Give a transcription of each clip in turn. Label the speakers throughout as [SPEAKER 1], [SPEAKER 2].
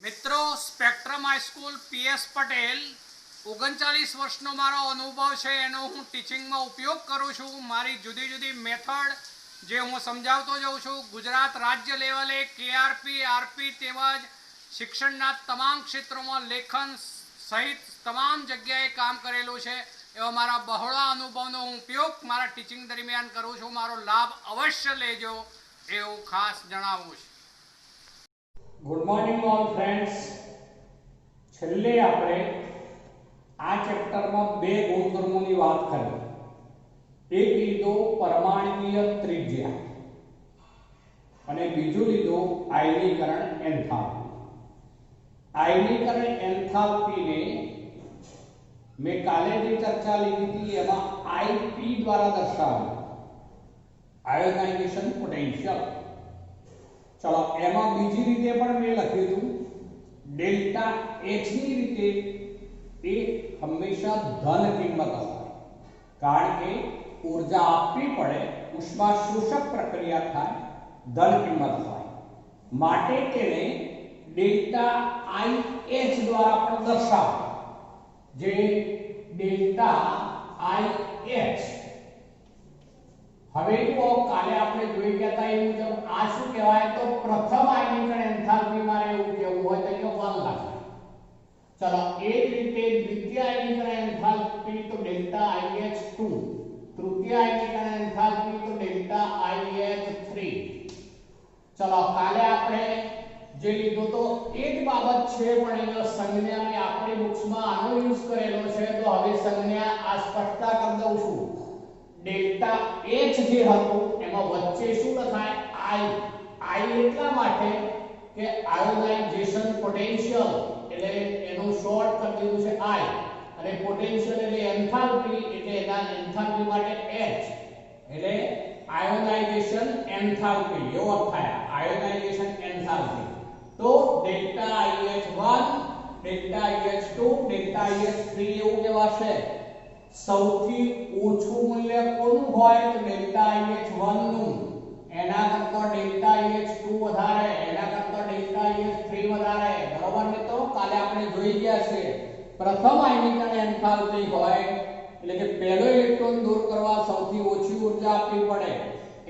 [SPEAKER 1] મિત્રો spectrum high school PS Patel 39 વર્ષનો મારો અનુભવ છે એનો હું ટીચિંગમાં ઉપયોગ કરું છું। મારી જુદી જુદી મેથડ જે હું સમજાવતો જાઉં છું। ગુજરાત રાજ્ય લેવલે કેઆરપી આરપી તેમજ શિક્ષણના તમામ ક્ષેત્રોમાં લેખન સહિત તમામ જગ્યાએ કામ કરેલું છે। એવા મારા બહોળા અનુભવનો હું ઉપયોગ મારા ટીચિંગ દરમિયાન કરું છું। મારો લાભ અવશ્ય લેજો એવું ખાસ જણાવું છું।
[SPEAKER 2] Good morning all friends. छेल्ले આપણે આ ચેપ્ટરમાં બે ગુણધર્મોની વાત કરી। એક લીધો પરમાણ્વીય ત્રિજ્યા અને બીજો લીધો આયનીકરણ એન્થાલ્પી। આયનીકરણ એન્થાલ્પીને મેં કાલે જે ચર્ચા લીધી હતી એમાં આઈપી દ્વારા દર્શાવ્યું, આયોનાઇઝેશન પોટેન્શિયલ। चलो एमा बीजी रीते पण मैं लख्युं हतुं डेल्टा एच नी रीते ए हमेशा धन किंमत होय, कारण के ऊर्जा आपवी पड़े, उष्मा शोषक प्रक्रिया थाय, धन किंमत होय माटे तेने डेल्टा आई एच द्वारा पण दर्शाव जे डेल्टा आई एच। હવે તો કાલે આપણે જોઈ ગયા હતા એ મુજબ આ શું કહેવાય તો પ્રથમ આયનીકરણ એન્થાલ્પી મારે એવું કહેવું હોય તો એ 1 લખાય। ચલો એ જ રીતે દ્વિતીય આયનીકરણ એન્થાલ્પી તો ડેલ્ટા IH2, તૃતીય આયનીકરણ એન્થાલ્પી તો ડેલ્ટા IH3। ચલો કાલે આપણે જે લીધો તો એક બાબત છે પણ એનો સંજ્ઞા મેં આપણી બુક્સમાં આનો યુઝ કરેલો છે તો હવે સંજ્ઞા આ સ્પષ્ટતા કરી દઉં છું। डेल्टा एच जे हतो एमा वच्चे शुं लखाय आई। आई એટલા માટે કે આયોનાઇઝેશન પોટેન્શિયલ એટલે એનું શોર્ટ કરી દીધું છે आई અને પોટેન્શિયલ એટલે એન્થાલ્પી એટલે એના એન્થાલ્પી માટે H એટલે આયોનાઇઝેશન એન્થાલ્પી એવો અર્થ થાય। આયોનાઇઝેશન એન્થાલ્પી તો delta IH1 delta IH2 delta IH3 એવું કહેવાશે। સૌથી ઓછું મૂલ્ય કોનું હોય તો ડેલ્ટા IH1 નું, એના કરતા ડેલ્ટા IH2 વધારે, એના કરતા ડેલ્ટા IH3 વધારે। બરોબર મિત્રો, કાલે આપણે જોઈ ગયા છે પ્રથમ આયનીકરણ એન્થાલ્પી હોય એટલે કે પહેલો ઇલેક્ટ્રોન દૂર કરવા સૌથી ઓછી ઊર્જા આપવી પડે,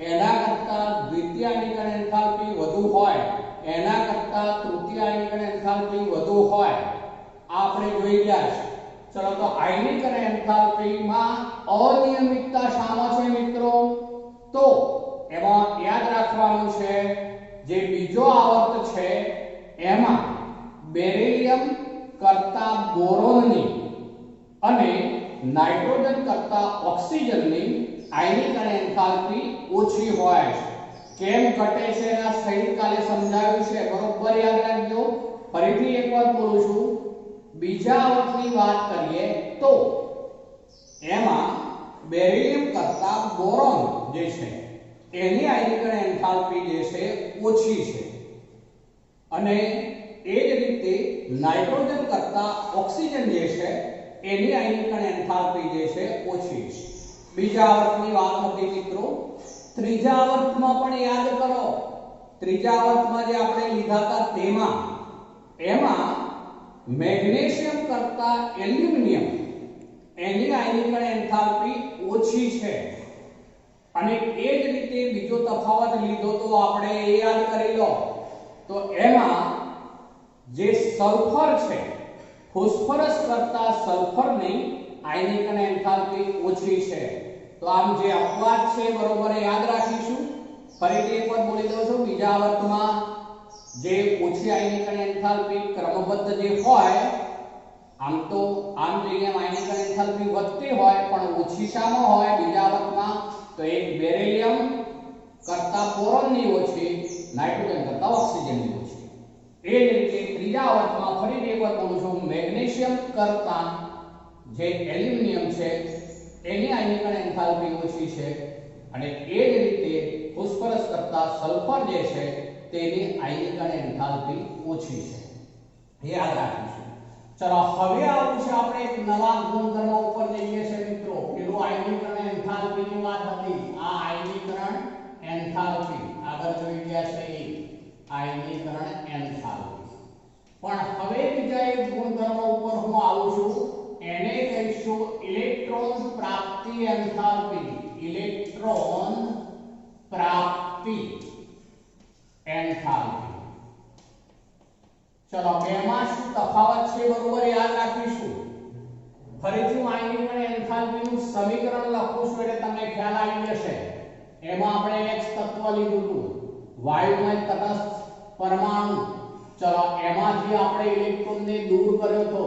[SPEAKER 2] એના કરતા દ્વિતીય આયનીકરણ એન્થાલ્પી વધુ હોય, એના કરતા તૃતીય આયનીકરણ એન્થાલ્પી વધુ હોય, આ આપણે જોઈ ગયા છે। चलो तो आयनीकरण एंथाल्पी में अनियमितता शामा छे मित्रों तो एमा याद राखवानुं छे जे बीजो आवर्त छे एमा बेरिलियम करता बोरोन नी अने नाइट्रोजन करता ऑक्सीजन नी आयनीकरण एंथाल्पी ओછી होय केम घटे छे एना सहित काले समजाव्युं छे। बरोबर याद राखજો। फरीथी एक बार बोलुं छुं, बीजा आवृत्तनी बात करिए तो एमा बेरिलियम करता बोरोन जे छे एनी आयनीकरण एन्थाल्पी जे छे ओછી छे अने ए ज रीते नाइट्रोजन करता ऑक्सीजन जे छे एनी आयनीकरण एन्थाल्पी जे छे ओછી छे। बीजा आवृत्तनी बात हती मित्रों। त्रीजा आवृत्तमां पण याद करो, त्रीजा आवृत्तमां जे आपणे लीधा था तेमां एमा मैग्नीशियम करता एल्युमिनियम एनी आयनीकरण एन्थाल्पी ओછી છે અને એ જ રીતે બીજો તફાવત લીધો તો આપણે એ યાદ કરી લો તો એમાં જે સલ્ફર છે ફોસ્ફરસ કરતા સલ્ફરની આયનીકરણ એન્થાલ્પી ઓછી છે। તો આમ જે અપવાદ છે બરોબર યાદ રાખીશું। ફરીથી એકવાર બોલી દઉં છું, બીજા આવર્તમાં जे ओછી आयनीकरण एन्थाल्पी क्रमबद्ध जे होय आम तो आम જોઈએ आयनीकरण एन्थाल्पी વધતી હોય પણ ઓછી શામાં હોય બીજા આવર્તમાં તો એક બેરિલિયમ કરતા બોરોન ની ઓછી, નાઇટ્રોજન કરતા ઓક્સિજન ની ઓછી। એ જ રીતે ત્રીજા આવર્તમાં ફરીથી એકવાર બોલું છું, મેગ્નેશિયમ કરતા જે એલ્યુમિનિયમ છે એની આયનીકરણ એન્થાલ્પી ઓછી છે અને એ જ રીતે ફોસ્ફરસ કરતા સલ્ફર જે છે तेनी आयनीकरण एन्थाल्पी ओછી છે, याद રાખીશું। चलो હવે આવું છે આપણે એક નવા ગુણધર્મ ઉપર જઈએ છે મિત્રો। પેલું આયનીકરણ એન્થાલ્પી ની વાત હતી, આ આયનીકરણ એન્થાલ્પી આગળ જોઈ ગયા છે એ આયનીકરણ એન્થાલ્પી। ગુણધર્મ ઉપર હું આવું છું, એને કહીશું ઇલેક્ટ્રોન પ્રાપ્તિ એન્થાલ્પી. ઇલેક્ટ્રોન પ્રાપ્તિ એન્થાલ્પી. ચલો બેમાં શું તફાવત છે બરોબર યાદ રાખીશું. ફરીથી હું આયનીકરણ એન્થાલ્પીનું સમીકરણ લખું છું એટલે તમને ખ્યાલ આવી જશે. એમાં આપણે x તત્વ લીધું હતું, વાયુમય તટસ્થ પરમાણુ. ચલો એમાંથી આપણે ઇલેક્ટ્રોનને દૂર કર્યો તો,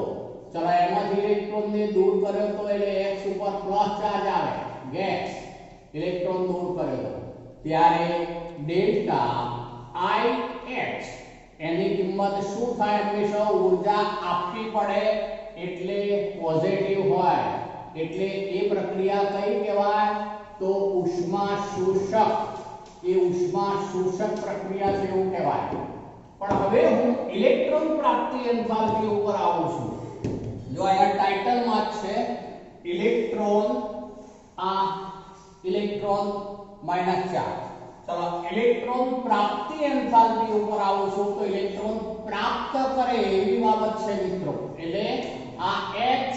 [SPEAKER 2] ચલો એમાંથી ઇલેક્ટ્રોનને દૂર કર્યો તો એટલે x ઉપર પ્લસ ચાર્જ આવે, ગેસ ઇલેક્ટ્રોન દૂર કર્યો તો ત્યારે ડેલ્ટા IH એની કિંમત શું થાય, હંમેશા ઊર્જા આપવી પડે એટલે પોઝિટિવ હોય, એટલે એ પ્રક્રિયા કઈ કહેવાય તો ઉષ્મા શોષક. એ ઉષ્મા શોષક પ્રક્રિયા છે એવું કહેવાય. પણ હવે હું ઇલેક્ટ્રોન પ્રાપ્તિ એન્થાલ્પી ઉપર આવું છું. જો અહીંયા ટાઇટલમાં જ છે ઇલેક્ટ્રોન, આ ઇલેક્ટ્રોન -4. ચલો ઇલેક્ટ્રોન પ્રાપ્તિ એન્થાલ્પી ઉપર આવું છું તો ઇલેક્ટ્રોન પ્રાપ્ત કરે એવી બાબત છે મિત્રો. એટલે આ x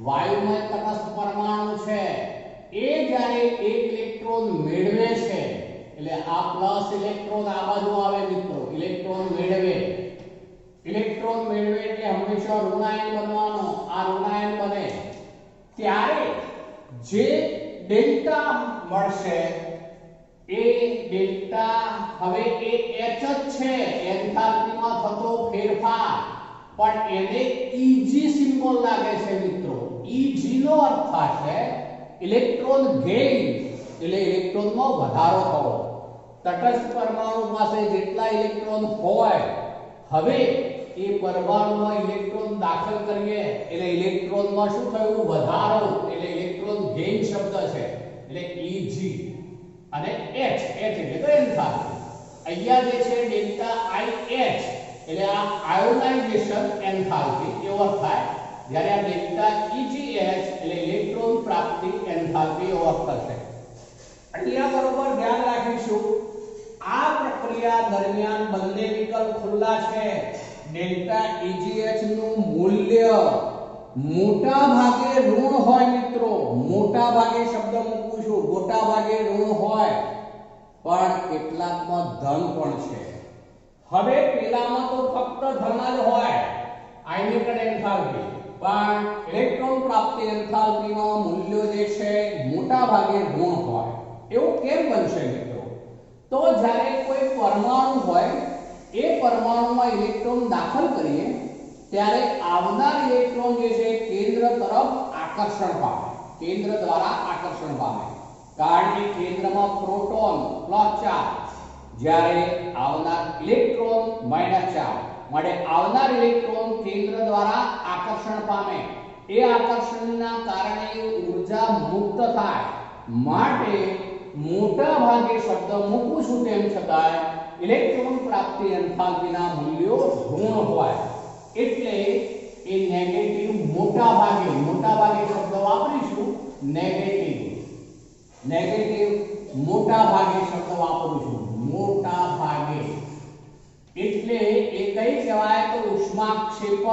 [SPEAKER 2] વાયુમય તટસ્થ પરમાણુ છે એ જ્યારે એક ઇલેક્ટ્રોન મેળવે છે એટલે આ પ્લસ ઇલેક્ટ્રોન આ બાજુ આવે મિત્રો, ઇલેક્ટ્રોન મેળવે. ઇલેક્ટ્રોન મેળવે એટલે હંમેશા ઋણાયન બનવાનો, આ ઋણાયન બને ત્યારે જે ડેલ્ટા મળશે એ ડેલ્ટા હવે એ h જ છે એન્થાલ્પીમાં થતો ફેરફાર, પણ એને Eg સિમ્બોલ લાગે છે મિત્રો. Eg નો અર્થ થશે ઇલેક્ટ્રોન ગેઇન, એટલે ઇલેક્ટ્રોનમાં વધારો થવો. તટસ્થ પરમાણુ પાસે જેટલા ઇલેક્ટ્રોન હોય, હવે એ પરમાણુમાં ઇલેક્ટ્રોન દાખલ કરીએ એટલે ઇલેક્ટ્રોનમાં શું થયું, વધારો, એટલે ઇલેક્ટ્રોન ગેઇન શબ્દ છે એટલે Eg અને h એટલે તો એન્થાલ્પી. અહીંયા જે છે ડેલ્ટા IH એટલે આ આયોનાઇઝેશન એન્થાલ્પી એવો અર્થ થાય, જ્યારે આ ડેલ્ટા EGH એટલે ઇલેક્ટ્રોન પ્રાપ્તિ એન્થાલ્પી એવો અર્થ થશે. અહીંયા બરોબર ધ્યાન રાખીશું, આ પ્રક્રિયા દરમિયાન બંને વિકલ્પ ખુલ્લા છે. ડેલ્ટા EGH નું મૂલ્ય મોટા ભાગે ઋણ હોય મિત્રો, મોટા ભાગે શબ્દ મૂકું છું, મોટા ભાગે ઋણ હોય પણ કેટલાકમાં ધન પણ છે. હવે પેલામાં તો ફક્ત ધન જ હોય આયનીકરણ એન્થાલ્પી, પણ ઇલેક્ટ્રોન પ્રાપ્તિ એન્થાલ્પીમાં મૂલ્યો જે છે મોટા ભાગે ઋણ હોય. એવું કેમ બનશે મિત્રો? તો જ્યારે કોઈ પરમાણુ હોય એ પરમાણુમાં ઇલેક્ટ્રોન દાખલ કરીએ ત્યારે આવનાર ઇલેક્ટ્રોન જે છે કેન્દ્ર તરફ આકર્ષણ પામે, કેન્દ્ર દ્વારા આકર્ષણ પામે, કારણ કે કેન્દ્રમાં પ્રોટોન પ્લસ ચાર્જ, જ્યારે આવનાર ઇલેક્ટ્રોન -4, માટે આવનાર ઇલેક્ટ્રોન કેન્દ્ર દ્વારા આકર્ષણ પામે. એ આકર્ષણના કારણે ઊર્જા મુક્ત થાય. માટે મોટા ભાગે શબ્દ મૂકું છું તેમ છતાં ઇલેક્ટ્રોન પ્રાપ્તિ એન્થાલ્પીના મૂલ્યો ઋણ હોય, એટલે એ નેગેટિવ મોટા ભાગે શબ્દ વાપરીશું. નેગેટિવ મોટા ભાગે શબ્દ વાપરું છું, મોટા ભાગે. એટલે એ કઈ કહેવાય તો ઉષ્માક્ષેપક.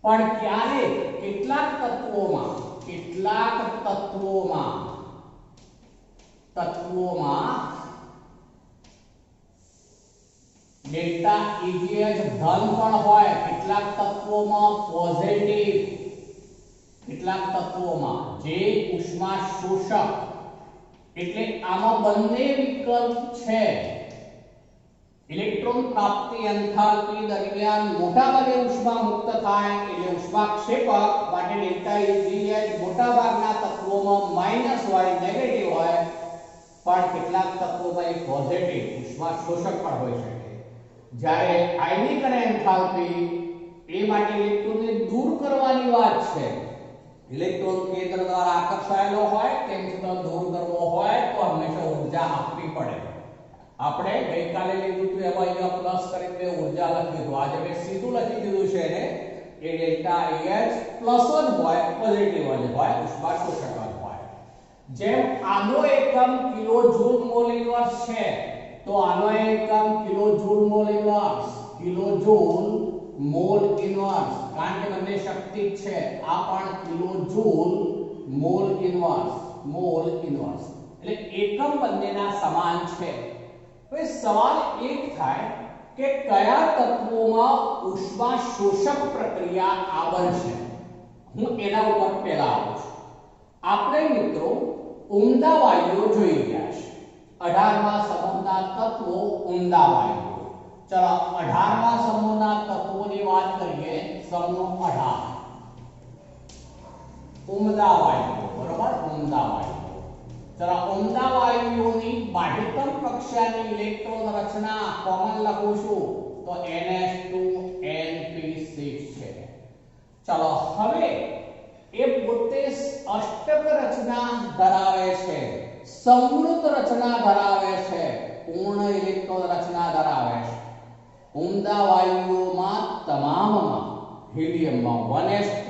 [SPEAKER 2] પણ ક્યારે કેટલાક તત્વોમાં ડેલ્ટા EGH ધન પણ હોય, કેટલાક તત્વોમાં પોઝિટિવ, કેટલાક તત્વોમાં જે ઉષ્મા શોષક. એટલે આમાં બંને વિકલ્પ છે. ઇલેક્ટ્રોન પ્રાપ્તિ એન્થાલ્પી દરમિયાન મોટાભાગે ઉષ્મા મુક્ત થાય એટલે ઉષ્માક્ષેપક, માટે ડેલ્ટા EGH મોટાભાગના તત્વોમાં માઈનસ હોય, નેગેટિવ હોય, પણ કેટલાક તત્વોમાં એ પોઝિટિવ ઉષ્મા શોષક પણ હોઈ શકે. જ્યારે આયનીકરણ એન્થાલ્પી એ માટે ઇલેક્ટ્રોનને દૂર કરવાની વાત છે. ઇલેક્ટ્રોન કેન્દ્ર દ્વારા આકર્ષાયેલો હોય તેમ છતાં દૂર કરવો હોય તો હંમેશા ઊર્જા આપવી પડે. આપણે ગઈકાલે લીધું હતું એમાં અહીંયા પ્લસ કરીને ઊર્જા લખ્યું હતું, આજે મેં સીધું લખી દીધું છે એને, એ ડેલ્ટા EH પ્લસ જ હોય, પોઝિટિવ જ હોય, ઉષ્મા શોષક જ હોય. જેમ આનો એકમ કિલો જૂલ મોલ ઇન્વર્સ છે તો આનો એકમ kilo joule mole inverse, kilojoule mole inverse, કારણ કે બંને શક્તિ છે, આ પણ કિલોજૂલ મોલ ઇનવર્સ, એટલે એકમ બંનેના સમાન છે. હવે સવાલ એક થાય કે કયા તત્વોમાં ઉષ્મા શોષક પ્રક્રિયા આવશે. હું એના ઉપર પહેલા આવું છું. આપણે મિત્રો ઉમદા વાયુઓ જોઈ ગયા છે. 18મા સમૂહના તત્વો ઉમદા વાયુઓ. ચલો 18મા સમૂહના તત્વોની વાત કરીએ. સમૂહ 18 ઉમદા વાયુઓ, બરોબર, ઉમદા વાયુઓ. ચલો ઉમદા વાયુઓની બાહ્યતમ કક્ષાની ઇલેક્ટ્રોન રચના કોમન લખું છું તો NH2NP6 છે. ચલો હવે એ પોતે અષ્ટક રચના ધરાવે છે, સમૃદ્ધ રચના ધરાવે છે, પૂર્ણ ઇલેક્ટ્રોન રચના ધરાવે છે. ઉમદા વાયુઓમાં તમામમાં હિલિયમમાં 1s2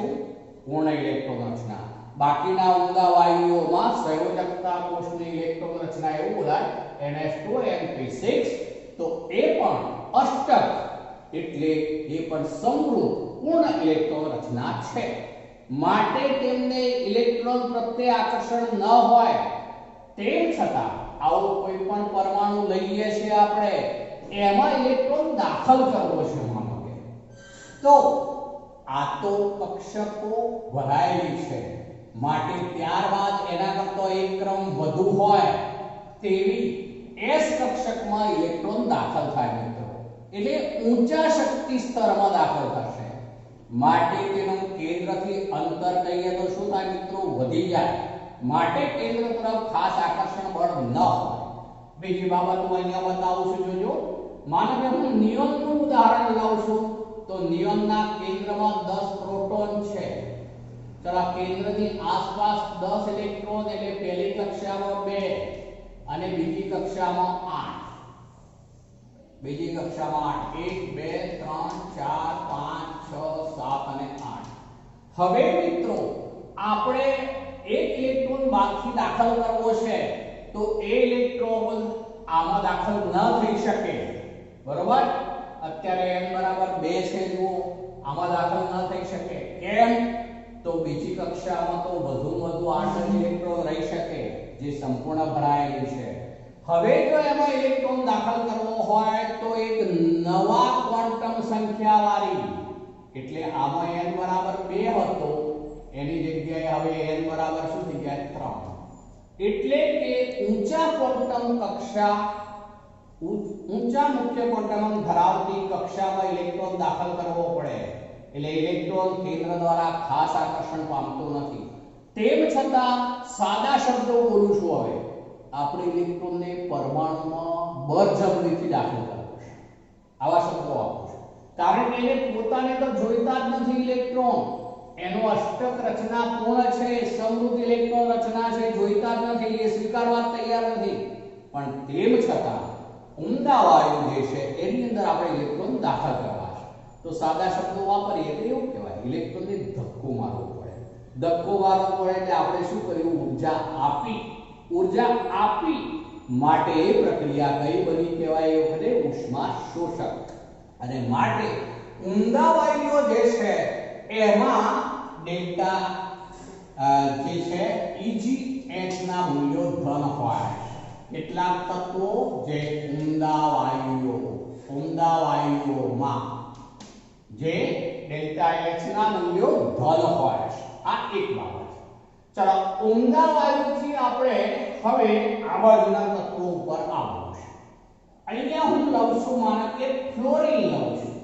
[SPEAKER 2] પૂર્ણ ઇલેક્ટ્રોન રચના, બાકીના ઉમદા વાયુઓમાં સંયોજકતા કોષની ઇલેક્ટ્રોન રચના એવું બોલાય NH2NP6. તો એ પણ અષ્ટક એટલે એ પણ સમૃદ્ધ પૂર્ણ ઇલેક્ટ્રોન રચના છે. માટે તેમને ઇલેક્ટ્રોન પ્રત્યે આકર્ષણ ન હોય તેમ છતાં આવો કોઈ પણ પરમાણુ લઈએ છીએ આપણે, એમાં ઇલેક્ટ્રોન દાખલ કરવો છે માનો કે, તો આ તો કક્ષકો ભરાયેલી છે, માટે ત્યારબાદ એના કરતો એક ક્રમ વધુ હોય તેવી S કક્ષકમાં ઇલેક્ટ્રોન દાખલ થાય મિત્રો, એટલે ઊંચા શક્તિ સ્તરમાં દાખલ થશે. માટે તેનું કેન્દ્રથી અંતર કહીએ તો શું થાય મિત્રો, વધી જાય. માટે કેન્દ્ર તરફ ખાસ આકર્ષણ બળ ન હોય. બીજી બાબત હું અહીંયા બતાવું છું, જોજો. માનો કે હું નિયોનનું ઉદાહરણ લઉં છું તો નિયોનના કેન્દ્રમાં 10 પ્રોટોન છે. ચલો કેન્દ્રની આસપાસ 10 ઇલેક્ટ્રોન, એટલે પહેલી કક્ષામાં 2 અને બીજી કક્ષામાં 8. બીજી કક્ષામાં 8, 1 2 3 4 5 6 7 અને 8. હવે મિત્રો આપણે એક ઇલેક્ટ્રોન બહારથી દાખલ કરવો છે તો એ ઇલેક્ટ્રોન આમાં દાખલ ન થઈ શકે, બરોબર. અત્યારે n બરાબર 2 છે, જુઓ આમાં દાખલ ન થઈ શકે. કેમ? તો બીજી કક્ષામાં તો વધુમાં વધુ 8 ઇલેક્ટ્રોન રહી શકે, જે સંપૂર્ણ ભરાયેલી છે. હવે જો એમાં ઇલેક્ટ્રોન દાખલ કરવો હોય તો એક નવા ક્વોન્ટમ સંખ્યાવાળી, એટલે આમાં n બરાબર 2 હતો એની જગ્યાએ હવે n બરાબર શું થઈ ગયા, 3. એટલે કે ઊંચા ક્વોન્ટમ કક્ષા, ઊંચા મુખ્ય ક્વોન્ટમ ધરાવતી કક્ષામાં ઇલેક્ટ્રોન દાખલ કરવો પડે, એટલે ઇલેક્ટ્રોન કેન્દ્ર દ્વારા ખાસ આકર્ષણ પામતો નથી. તેમ છતાં સાદા શબ્દો બોલું છું, હવે આપણે ઇલેક્ટ્રોનને પરમાણુમાં બળજબરીથી દાખલ કરવો છે, આવા શબ્દો આપું છું. કારણ કે એને પોતાને તો જોઈતા જ નથી ઇલેક્ટ્રોન, એનો અષ્ટક રચના પૂર્ણ છે, સમૃદ્ધ ઇલેક્ટ્રોન રચના છે, જોઈતા જ નથી, એ સ્વીકારવા તૈયાર નથી. પણ તેમ છતાં ઉમદા વાયુ જે છે એની અંદર આપણે ઇલેક્ટ્રોન દાખલ કરવા છે, તો સાદા શબ્દો વાપરીએ તો એવું કહેવાય ઇલેક્ટ્રોનને ધક્કો મારવો પડે. ધક્કો મારવો પડે એટલે આપણે શું કર્યું, ઊર્જા આપી માટે એ પ્રક્રિયા કઈ બની કહેવાય, એ વખતે ઉષ્મા શોષક. અને માટે ઉમદા વાયુઓ જે છે એમાં ડેલ્ટા જે છે Eg H ના મૂલ્યો ધન હોય. કેટલાક તત્વો જે ઉમદા વાયુઓમાં જે ડેલ્ટા H ના મૂલ્યો ધન હોય, આ એક બાબત. ચલો ઉમદા વાયુથી આપણે હવે આ બાજુના તત્વો ઉપર આવવું છે. અહીંયા હું લઉં છું, માનો કે ફ્લોરિન લઉં છું,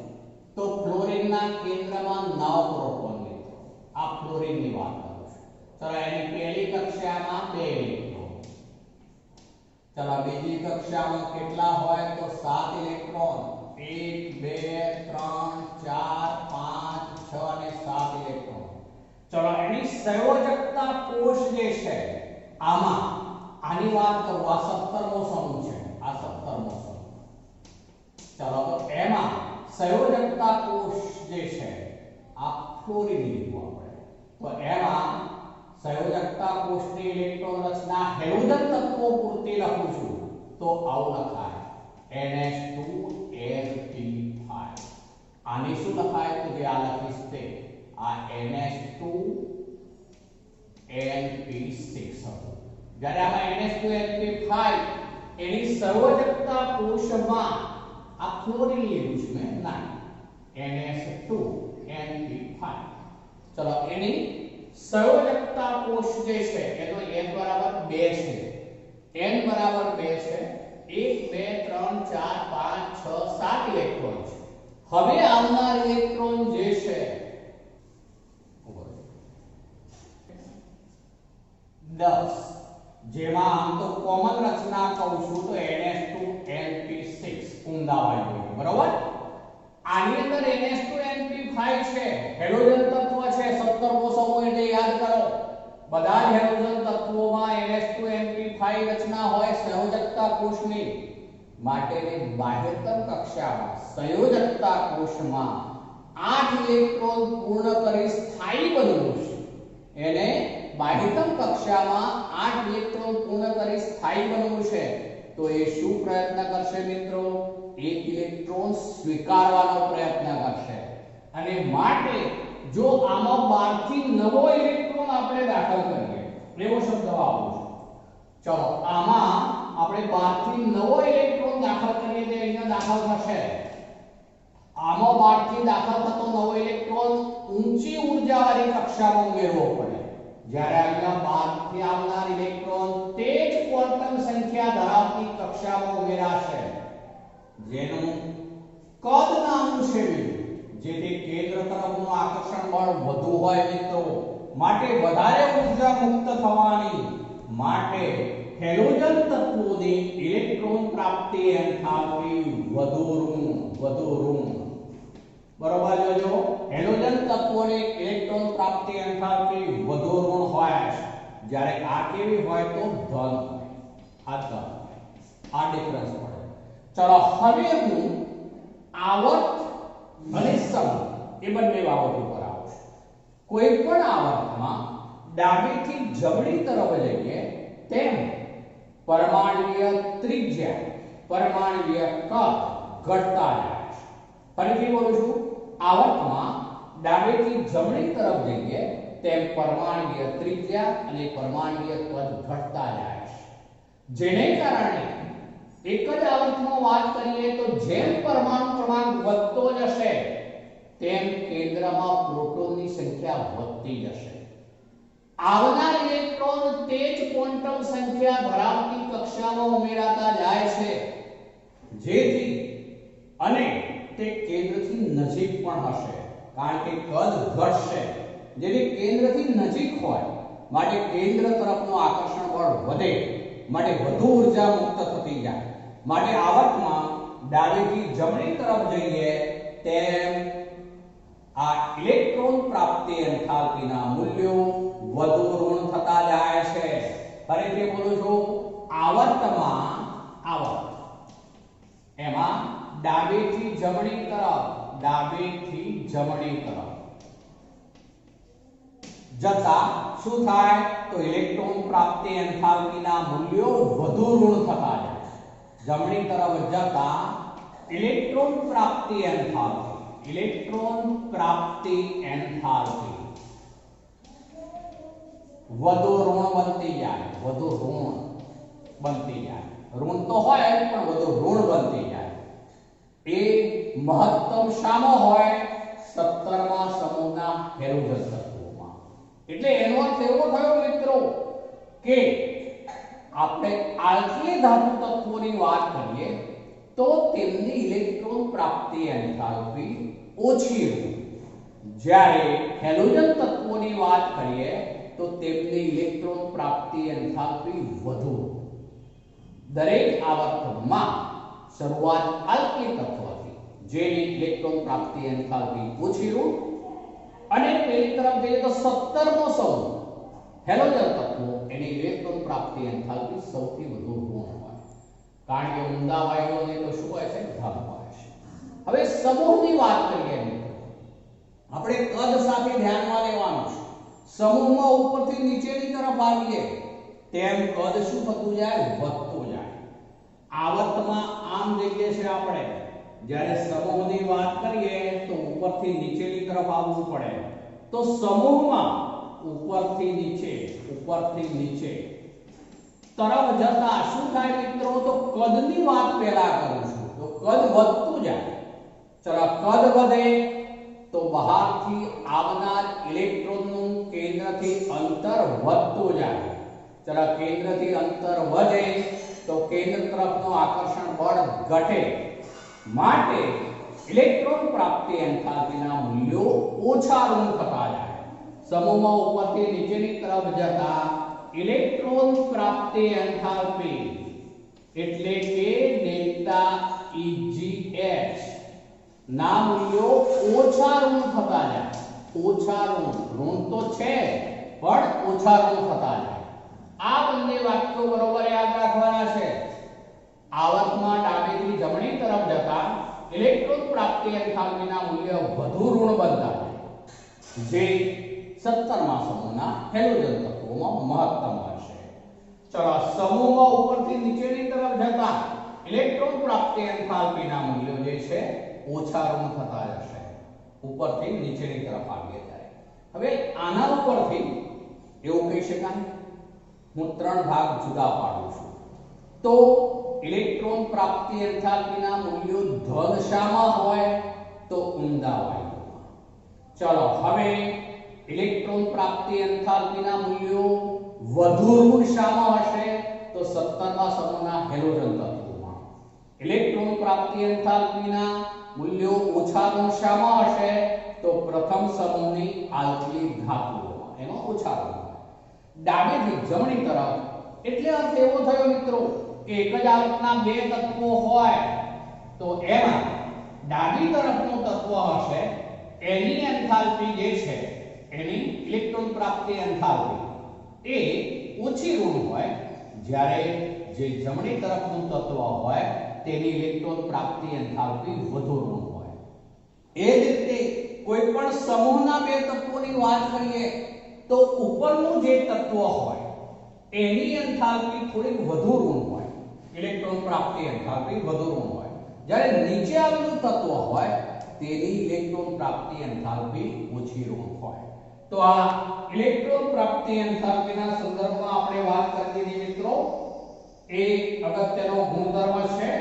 [SPEAKER 2] તો ફ્લોરિનના કેન્દ્રમાં 9 પ્રોટોન લીધો. આ ફ્લોરિનની વાત કરું છું. ચલો એની પહેલી કક્ષામાં 2 ઇલેક્ટ્રોન. ચલો બીજી કક્ષામાં કેટલા હોય તો 7 ઇલેક્ટ્રોન. 1 2 3 4 5 6 અને 7 ઇલેક્ટ્રોન. ચલો એની સંયોજકતા કોષ જે છે આમાં, આની વાત કરું, આ 17મો સમૂહ છે, આ 17મો સમૂહ. ચલો તો એમાં સંયોજકતા કોષ જે છે આ ફ્લોરિન લીધું આપણે, તો એમાં સંયોજકતા કોષની ઇલેક્ટ્રોન રચના હેલોજન તત્વો પૂરતી લખું છું તો આવું લખાય NH2Sp5. જ્યારે આમાં NH2NP5 એની સંયોજકતા કોષમાં આ ક્લોરીન લીધું છે મેં ના NH2NP5 ચલો એની સંયોજકતા કોષ જે છે એનો n બરાબર 2 છે n બરાબર 2 છે 1 2 3 4 5 6 7 ઇલેક્ટ્રોન છે હવે આવનાર ઇલેક્ટ્રોન જે છે 10 જેમાં આમ તો કોમન રચના કહું છું તો NH2NP6 ઊંડાવાળી હોય બરોબર આની અંદર NH2NP5 છે હેલોજન તત્વ છે 17મો સમૂહ એટલે યાદ કરો બધા જ હેલોજન તત્વોમાં NH2NP5 રચના હોય સંયોજકતા કોષની માટેની બાહ્યતમ કક્ષામાં સંયોજકતા કોષમાં 8 ઇલેક્ટ્રોન પૂર્ણ કરી સ્થાયી બનવું છે એને બાહ્યતમ કક્ષામાં 8 ઇલેક્ટ્રોન પૂર્ણ કરી સ્થાયી બનવું છે તો એ શું પ્રયત્ન કરશે મિત્રો એક ઇલેક્ટ્રોન સ્વીકારવાનો પ્રયત્ન કરશે અને માટે જો આમાં બહારથી નવો ઇલેક્ટ્રોન આપણે દાખલ કરીએ એવો શબ્દ આપું છું ચલો આમાં આપણે બહારથી નવો ઇલેક્ટ્રોન દાખલ કરીએ તો અહીંયા દાખલ થશે આમાં બહારથી દાખલ થતો નવો ઇલેક્ટ્રોન ઊંચી ઉર્જાવાળી કક્ષામાં ઉમેરવો પડે જ્યારે અહીંયા બહારથી આવનાર ઇલેક્ટ્રોન તે જ ક્વોન્ટમ સંખ્યા ધરાવતી કક્ષામાં ઉમેરાશે જેનું કદ નાનું છે જેથી કેન્દ્ર તરફનું આકર્ષણ બળ વધુ હોય મિત્રો માટે વધારે ઊર્જા મુક્ત થવાની માટે હેલોજન તત્વોની ઇલેક્ટ્રોન પ્રાપ્તિ એન્થાલ્પી વધુ ઋણ બરોબર જોજો હેલોજન તત્વોની ઇલેક્ટ્રોન પ્રાપ્તિ એન્થાલ્પી વધુ ઋણ હોય જ્યારે આ કેવી હોય તો ધન આ ડિફરન્સ પડે ચલો હવે હું આવર્ત અને સમૂહ એ બંને બાબતો પર આવું છું કોઈ પણ આવર્તમાં ડાબેથી જમણી તરફ જઈએ તેમ પરમાણ્વીય ત્રિજ્યા પરમાણ્વીય કદ ઘટતા જાય છે ફરીથી બોલું છું આવર્તમાં ડાબેથી જમણી તરફ જઈએ તેમ પરમાણ્વીય ત્રિજ્યા અને પરમાણ્વીય કદ ઘટતા જાય છે જેને કારણે એક જ આવર્તમાં વાત કરીએ તો જેમ પરમાણુ ક્રમાંક વધતો જશે તેમ કેન્દ્રમાં પ્રોટોનની સંખ્યા વધતી જશે આવનાર ઇલેક્ટ્રોન તે જ ક્વોન્ટમ સંખ્યા ધરાવતી કક્ષામાં ઉમેરાતા જાય છે જેથી અને તે કેન્દ્રથી નજીક પણ હશે કારણ કે કદ ઘટશે જેથી કેન્દ્રથી નજીક હોય માટે કેન્દ્ર તરફનું આકર્ષણ બળ વધે માટે વધુ ઊર્જા મુક્ત થતી જાય માટે આવર્તમાં ડાબેથી જમણી તરફ જઈએ તેમ આ ઇલેક્ટ્રોન પ્રાપ્તિ એન્થાલ્પીના મૂલ્યો વધુ ઋણ થતા જાય છે ફરીથી બોલું છું આવર્તમાં એમાં ડાબેથી જમણી તરફ જતા શું થાય તો ઇલેક્ટ્રોન પ્રાપ્તિ એન્થાલ્પીના મૂલ્યો વધુ ઋણ થતા જાય જમણી તરફ જતા ઇલેક્ટ્રોન પ્રાપ્તિ એન્થાલ્પી વધુ ઋણ બનતી જાય ઋણ તો હોય પણ વધુ ઋણ બનતી જાય એ મહત્તમ શાનો હોય 17મા સમૂહના હેલોજન તત્વોમાં એટલે એનો અર્થ એવો થયો મિત્રો કે આપણે આલ્કલી ધાતુ તત્વોની વાત કરીએ તો તેમની ઇલેક્ટ્રોન પ્રાપ્તિ એન્થાલ્પી ઓછી હોય જ્યારે હેલોજન તત્વોની વાત કરીએ તો તેમની ઇલેક્ટ્રોન પ્રાપ્તિ એન્થાલ્પી વધુ દરેક આવર્તનમાં શરૂઆત આલ્કલી તત્વથી જેની ઇલેક્ટ્રોન પ્રાપ્તિ એન્થાલ્પી ઓછી હોય અને પેલી તરફ જઈએ તો 17મો સમૂહ હેલોજન તત્વો એની ઇલેક્ટ્રોન પ્રાપ્તિ એન્થાલ્પી સૌથી વધુ ઋણ હોય કારણ કે ઊંડા વાયુઓને તો શું હોય છે ધન હોય છે હવે સમૂહની વાત કરીએ મિત્રો આપણે કદ સાથે ધ્યાનમાં લેવાનું છે સમૂહમાં ઉપરથી નીચેની તરફ આવીએ તેમ કદ શું થતું જાય વધતું જાય આવર્તમાં આમ જઈએ છે આપણે જ્યારે સમૂહની વાત કરીએ તો ઉપરથી નીચેની તરફ આવવું પડે તો સમૂહમાં ઉપરથી નીચે તરફ જતા શું થાય મિત્રો? તો કદની વાત પહેલા કરું છું. તો કદ વધતું જાય. ચલો કદ વધે તો બહારથી આવનાર ઇલેક્ટ્રોનનું કેન્દ્રથી અંતર વધતું જાય. ચલો કેન્દ્રથી અંતર વધે તો કેન્દ્ર તરફનું આકર્ષણ બળ ઘટે. માટે ઇલેક્ટ્રોન પ્રાપ્તિ એન્થાલ્પીના મૂલ્યો ઓછા ઋણ થતા જાય. સમૂહમાં ઉપરથી નીચેની તરફ જતા ઇલેક્ટ્રોન પ્રાપ્તિ એન્થાલ્પી એટલે કે ડેલ્ટા EGH ના મૂલ્યો ઓછા ઋણ થતા જાય. ઓછા ઋણ તો છે પણ ઓછા ઋણ થતા જાય. આ બંને વાક્યો બરોબર યાદ રાખવાના છે. આવર્તમાં ડાબેથી જમણી તરફ જતા ઇલેક્ટ્રોન પ્રાપ્તિ એન્થાલ્પીના મૂલ્ય વધુ ઋણ બનતા જે 17મા સમૂહના હેલોજન તત્વોમાં મહત્તમ હશે. ચલો સમૂહમાં ઉપરથી નીચેની તરફ જતા ઇલેક્ટ્રોન પ્રાપ્તિ એન્થાલ્પીના મૂલ્યો જે છે ઓછા ઋણ થતા જશે. ઉપરથી નીચેની તરફ આવીએ ત્યારે હવે આના ઉપરથી એવું કહી શકાય, હું 3 ભાગ જુદા પાડું છું. તો ઇલેક્ટ્રોન પ્રાપ્તિ એન્થાલ્પીના મૂલ્યો ધન શામાં હોય? તો ઊંડા વાયુમાં. ચલો હવે ઇલેક્ટ્રોન પ્રાપ્તિ એન્થાલ્પીના મૂલ્યો વધુ ઋણ શામાં હશે? તો 17મા સમૂહના હેલોજન તત્વોમાં. ઇલેક્ટ્રોન પ્રાપ્તિ એન્થાલ્પીના મૂલ્યો ઓછા ઋણ શામાં હશે? તો પ્રથમ સમૂહની આલ્કલી ધાતુઓમાં. એમાં ઓછા ઋણ. ડાબેથી જમણી તરફ એટલે અર્થ એવો થયો મિત્રો કે એક જ આવર્તના બે તત્વો હોય તો એમાં ડાબી તરફનું તત્વ હશે એની એન્થાલ્પી જે છે એની ઇલેક્ટ્રોન પ્રાપ્તિ એન્થાલ્પી એ ઓછી ઋણ હોય, જ્યારે જે જમણી તરફનું તત્વ હોય તેની ઇલેક્ટ્રોન પ્રાપ્તિ એન્થાલ્પી વધુ ઋણ હોય. એ જ રીતે કોઈ પણ સમૂહના બે તત્વોની વાત કરીએ તો ઉપરનું જે તત્વ હોય એની એન્થાલ્પી થોડી વધુ ઋણ હોય, ઇલેક્ટ્રોન પ્રાપ્તિ એન્થાલ્પી વધુ ઋણ હોય, જ્યારે નીચે આવેલું તત્વ હોય તેની ઇલેક્ટ્રોન પ્રાપ્તિ એન્થાલ્પી ઓછી ઋણ હોય. તો આ ઇલેક્ટ્રોન પ્રાપ્તિ એન્થાલ્પીના સંદર્ભમાં આપણે વાત કરી દીધી મિત્રો. એ અગત્યનો ગુણધર્મ છે,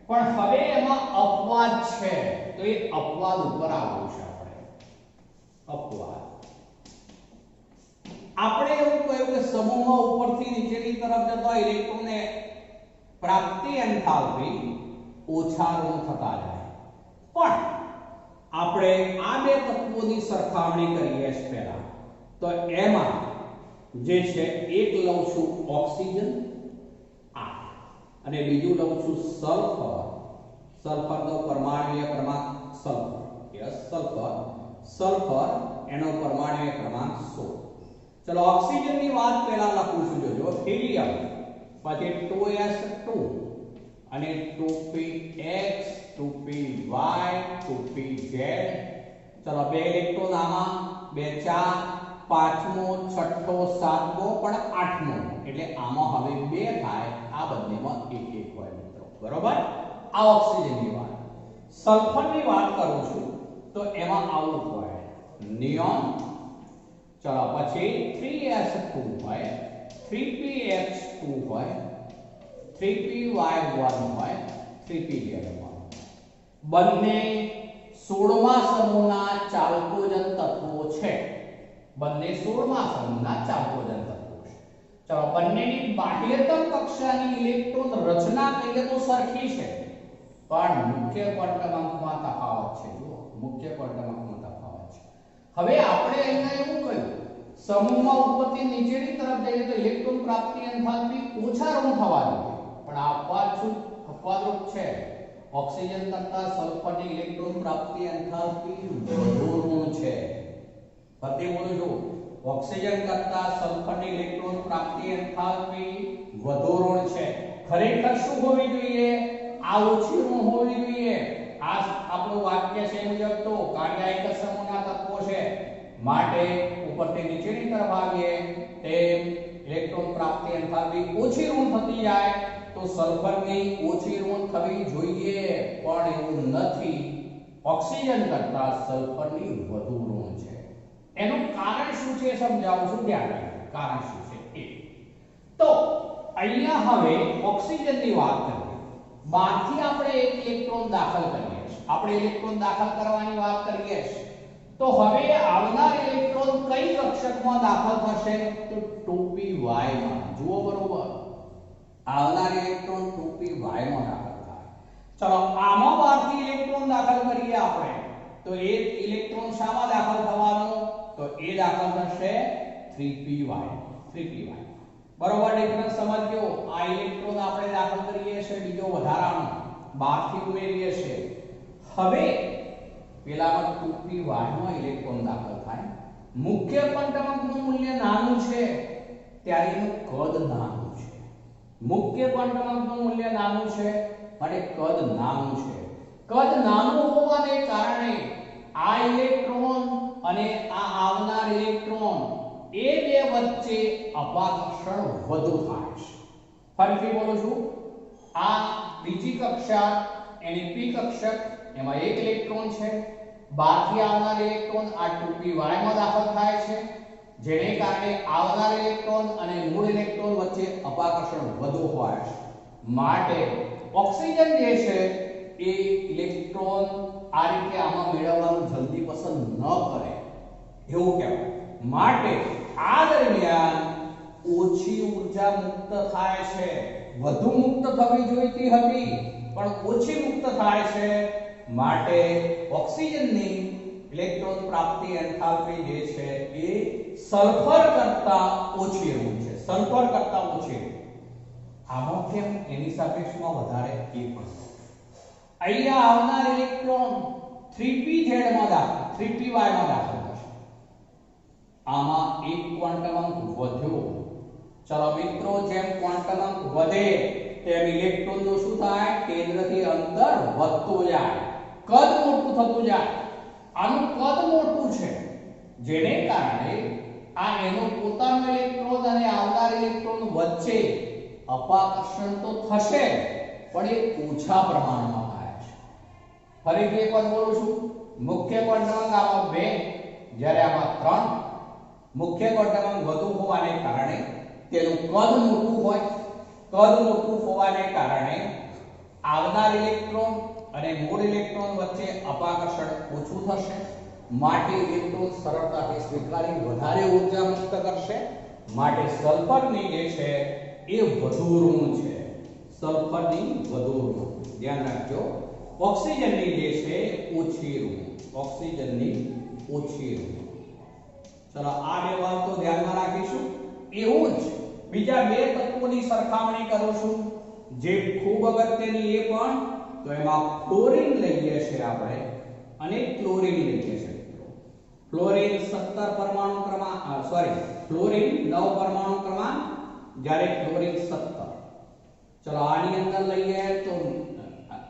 [SPEAKER 2] પણ હવે એમાં અપવાદ છે. તો એ અપવાદ ઉપર આવવું છે આપણે. અપવાદ આપણે એવું કહ્યું કે સમૂહમાં ઉપરથી નીચેની તરફ જતા ઇલેક્ટ્રોનને પ્રાપ્તિ એન્થાલ્પી ઓછા ઋણ થતા જાય. પણ આપણે આ બે તત્વોની સરખામણી કરીએ છે પહેલા તો એમાં જે છે એક લઉં છું ઓક્સિજન 8 અને બીજું લઉં છું સલ્ફર. સલ્ફરનો પરમાણુય ક્રમાંક સલ્ફર, યસ સલ્ફર એનો પરમાણુય ક્રમાંક 16. ચલો ઓક્સિજનની વાત પહેલા લખું છું. જોજો હિલિયમ, પછી 2s2 અને 2px 2py 2pz. ચલો બે ઇલેક્ટ્રોન આમાં, બે 4, પાંચમો, છઠ્ઠો, સાતમો પણ આઠમો, એટલે આમાં હવે બે થાય. આ બંનેમાં એક એક હોય મિત્રો, બરોબર. આ ઓક્સિજનની વાત. સલ્ફરની વાત કરું છું તો એમાં આવું હોય નિયોન. ચલો પછી 3s2 હોય, 3px2 હોય, 3py1 હોય, 3pz1. બંને 16મા સમૂહના ચાલ્કોજન તત્વો છે. બંને 16મા સમૂહના ચાલ્કોજન તત્વો છે. ચલો બંનેની બાહ્યતમ કક્ષાની ઇલેક્ટ્રોન રચના કહીએ તો સરખી છે, પણ મુખ્ય ક્વોન્ટમ અંકમાં તફાવત છે. જો મુખ્ય ક્વોન્ટમ અંકમાં તફાવત છે. હવે આપણે અહીંયા એવું કહ્યું સમૂહમાં ઉપરથી નીચેની તરફ જઈએ તો ઇલેક્ટ્રોન પ્રાપ્તિ એન્થાલ્પી ઓછા ઋણ થવા જોઈએ, પણ આ અપવાદરૂપ છે. ઓક્સિજન કરતા સલ્ફરની ઇલેક્ટ્રોન પ્રાપ્તિ એન્થાલ્પી વધુ ઋણ છે. ફરી બોલું છું, ઓક્સિજન કરતા સલ્ફરની ઇલેક્ટ્રોન પ્રાપ્તિ એન્થાલ્પી વધુ ઋણ છે. ખરેખર શું હોવી જોઈએ? આ ઓછી ઋણ હોવી જોઈએ. આ આપણું વાક્ય છે મુજબ તો કારણ કે એક જ સમૂહના તત્વો છે, માટે ઉપરથી નીચેની તરફ આવીએ તેમ ઇલેક્ટ્રોન પ્રાપ્તિ એન્થાલ્પી ઓછી ઋણ થતી જાય તો સલ્ફરની ઓછી ઋણ થવી જોઈએ, પણ એવું નથી. ઓક્સિજન કરતા સલ્ફરની વધુ ઋણ છે. એનું કારણ શું છે સમજાવું છું, ધ્યાન રાખજો. કારણ શું છે એ તો અહીંયા હવે ઓક્સિજનની વાત કરીએ. બહારથી આપણે એક ઇલેક્ટ્રોન દાખલ કરીએ છીએ. આપણે ઇલેક્ટ્રોન દાખલ કરવાની વાત કરીએ છીએ. તો હવે આવનાર ઇલેક્ટ્રોન કઈ કક્ષકમાં દાખલ થશે? તો 2py માં. જુઓ બરોબર, આવનાર ઇલેક્ટ્રોન 2py માં દાખલ થાય. ચલો આમાં બહારથી ઇલેક્ટ્રોન દાખલ કરીએ આપણે. તો એ ઇલેક્ટ્રોન શામાં દાખલ થવાનો? તો એ દાખલ થશે 3py. બરોબર, ડિફરન્સ સમજ્યો. આ ઇલેક્ટ્રોન આપણે દાખલ કરીએ છીએ, બીજો વધારાનો બહારથી ઉમેરીએ છીએ. હવે પેલામાં 2py માં ઇલેક્ટ્રોન દાખલ થાય. મુખ્ય ક્વોન્ટમનું મૂલ્ય નાનું છે ત્યારે એનું કદ નાનું છે. મુખ્ય ક્વોન્ટમનું મૂલ્ય નાનું છે અને કદ નાનું છે. કદ નાનું હોવાને કારણે આ ઇલેક્ટ્રોન અને આ આવનાર ઇલેક્ટ્રોન એ બે વચ્ચે અપાકર્ષણ વધુ થાય છે. ફરીથી બોલું છું, આ બીજી કક્ષા એની p કક્ષક, એમાં એક ઇલેક્ટ્રોન છે. બહારથી આવનાર ઇલેક્ટ્રોન આ 2py માં દાખલ થાય છે, જેને કારણે આવનાર ઇલેક્ટ્રોન અને મૂળ ઇલેક્ટ્રોન વચ્ચે અપાકર્ષણ વધુ હોય છે. માટે ઓક્સિજન જે છે એ ઇલેક્ટ્રોન આ રીતે આમાં મેળવવાનું જલ્દી પસંદ ન કરે એવું કહેવાય. માટે આ દરમિયાન ઓછી ઊર્જા મુક્ત થાય છે. વધુ મુક્ત થવી જોઈતી હતી પણ ઓછી મુક્ત થાય છે. માટે ઓક્સિજનની ઇલેક્ટ્રોન પ્રાપ્તિ એન્થાલ્પી જે છે એ સલ્ફર કરતા ઓછી હોય છે. સલ્ફર કરતા ઓછી. આમાં કેમ? એની સાપેક્ષમાં વધારે એ પણ. અહીંયા આવનાર ઇલેક્ટ્રોન 3py માં દાખલ થશે. આમાં એક ક્વોન્ટમ અંક વધ્યો. ચલો મિત્રો, જેમ ક્વોન્ટમ અંક વધે તેમ ઇલેક્ટ્રોનનું શું થાય? કેન્દ્રથી અંતર વધતું જાય, કદ મોટું થતું જાય. આનું કદ મોટું છે, જેને કારણે આ એનો પોતાનો ઇલેક્ટ્રોન અને આવનાર ઇલેક્ટ્રોન વચ્ચે અપાકર્ષણ તો થશે પણ એ ઓછા પ્રમાણમાં થાય છે. ફરીથી એક વાર બોલું છું, મુખ્ય ક્વોન્ટમ અંક આમાં 2 જ્યારે આમાં 3. મુખ્ય ક્વોન્ટમ અંક વધુ હોવાને કારણે તેનું કદ મોટું હોય. કદ મોટું હોવાને કારણે આવનાર ઇલેક્ટ્રોન અને મૂળ ઇલેક્ટ્રોન વચ્ચે અપાકર્ષણ ઓછું થશે. માટે ઇલેક્ટ્રોન સરળતાથી સ્વીકારી વધારે ઊર્જા મુક્ત કરશે. માટે સલ્ફરની જે છે એ વધુ ઋણ છે. સલ્ફરની વધુ ઋણ. ધ્યાન રાખજો, ઓક્સિજનની જે છે ઓછી ઋણ. ઓક્સિજનની ઓછી ઋણ. ચલો આ બે વાત તો ધ્યાનમાં રાખીશું. એવું જ બીજા બે તત્વોની સરખામણી કરું છું જે ખૂબ અગત્યની. એ પણ તો એમાં ફ્લોરિન લઈએ છીએ આપણે અને ક્લોરીન લઈએ છીએ. ફ્લોરિન 17 પરમાણુ ક્રમાંક, ફ્લોરિન 9 પરમાણુ ક્રમાંક, જ્યારે ક્લોરીન 17. ચલો આની અંદર લઈએ તો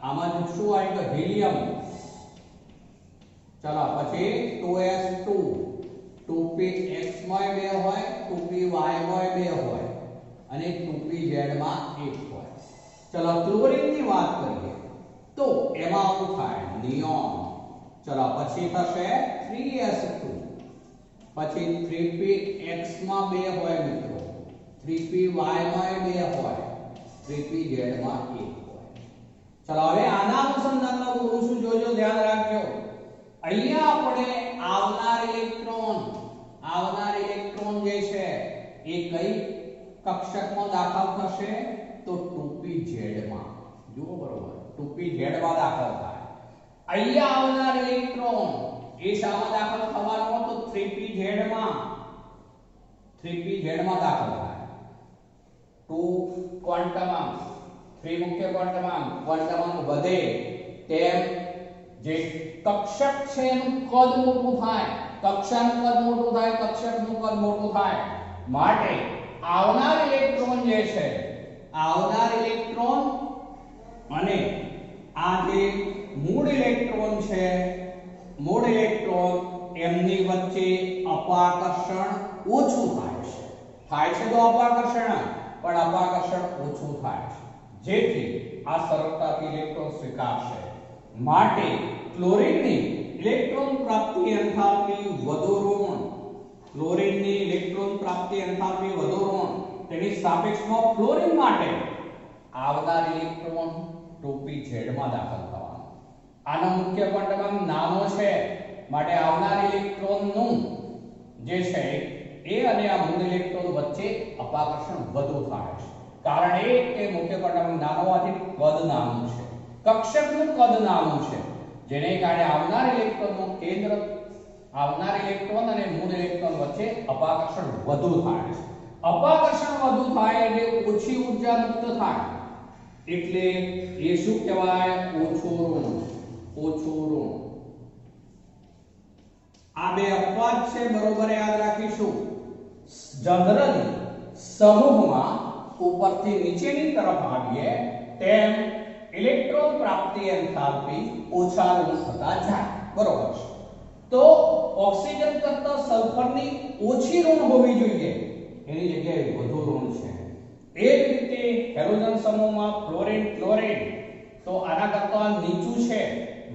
[SPEAKER 2] આમાં શું આવ્યું? તો હિલિયમ. ચલો પછી 2s2, 2px માં 2 હોય, 2py માં 2 હોય અને 2pz માં 1 હોય. ચલો ક્લોરીન ની વાત કરીએ તો એમાં આવું થાય નિયોન. ચલો પછી થશે 3s2, પછી 3px માં 2 હોય મિત્રો, 3py માં 2 હોય, 3pz માં 1 હોય. ચલો હવે આના અનુસંધાનમાં બોલું છું, જોજો, ધ્યાન રાખજો. અહીંયા આપણે આવનાર ઇલેક્ટ્રોન જે છે એ કઈ કક્ષકમાં દાખલ થશે? તો 2pz માં. જુઓ બરોબર, 2pz માં દાખલ થાય. અહીંયા આવનાર ઇલેક્ટ્રોન એ શામાં દાખલ થવાનો? તો 3pz માં. 3pz માં દાખલ થાય. 2 ક્વોન્ટમ અંક, 3 મુખ્ય ક્વોન્ટમ અંક વધે તેમ જે કક્ષક છે એનું કદ મોટું થાય. કક્ષાનું કદ મોટું થાય, કક્ષકનું કદ મોટું થાય. માટે આવનાર ઇલેક્ટ્રોન જે છે, આવનાર ઇલેક્ટ્રોન અને આ જે મૂળ ઇલેક્ટ્રોન છે, મૂળ ઇલેક્ટ્રોન એમની વચ્ચે અપાકર્ષણ ઓછું થાય છે. થાય છે તો અપાકર્ષણ, પણ અપાકર્ષણ ઓછું થાય છે, જેથી આ સરળતાથી ઇલેક્ટ્રોન સ્વીકારશે. માટે ક્લોરીનની ઇલેક્ટ્રોન પ્રાપ્તિ એન્થાલ્પી વધુ ઋણ. ક્લોરીનની ઇલેક્ટ્રોન પ્રાપ્તિ એન્થાલ્પી વધુ ઋણ તેની સાપેક્ષમાં ફ્લોરિન માટે આવનાર ઇલેક્ટ્રોન 2pz માં દાખલ થવાનો. આનો મુખ્ય ક્વોન્ટમ નાનો છે માટે આવનાર ઇલેક્ટ્રોનનું જે છે એ અને આ મૂળ ઇલેક્ટ્રોન વચ્ચે અપાકર્ષણ વધુ થાય છે. કારણ એ કે મુખ્ય ક્વોન્ટમ નાનો હોવાથી કદ નાનું છે, કક્ષકનું કદ નાનું છે, જેને કારણે આવનાર ઇલેક્ટ્રોનનું કેન્દ્ર આવનાર ઇલેક્ટ્રોન અને મૂળ ઇલેક્ટ્રોન વચ્ચે અપાકર્ષણ વધુ થાય છે. અપાકર્ષણ વધુ થાય એટલે ઓછી ઊર્જા મુક્ત થાય, એટલે એ શું કહેવાય? ઓછું ઋણ. ઓછું ઋણ. આ બે અપવાદ છે, બરોબર યાદ રાખીશું. જનરલી સમૂહમાં ઉપરથી નીચેની તરફ આવીએ તેમ ઇલેક્ટ્રોન પ્રાપ્તિ એન્થાલ્પી ઓછા ઋણ થતા જાય, બરોબર છે. તો ઓક્સિજન કરતા સલ્ફરની ઓછી ઋણ હોવી જોઈએ, એની જગ્યાએ વધુ ઋણ છે. એ જ રીતે હેલોજન સમૂહમાં ફ્લોરિન ક્લોરિન તો આના કરતા નીચું છે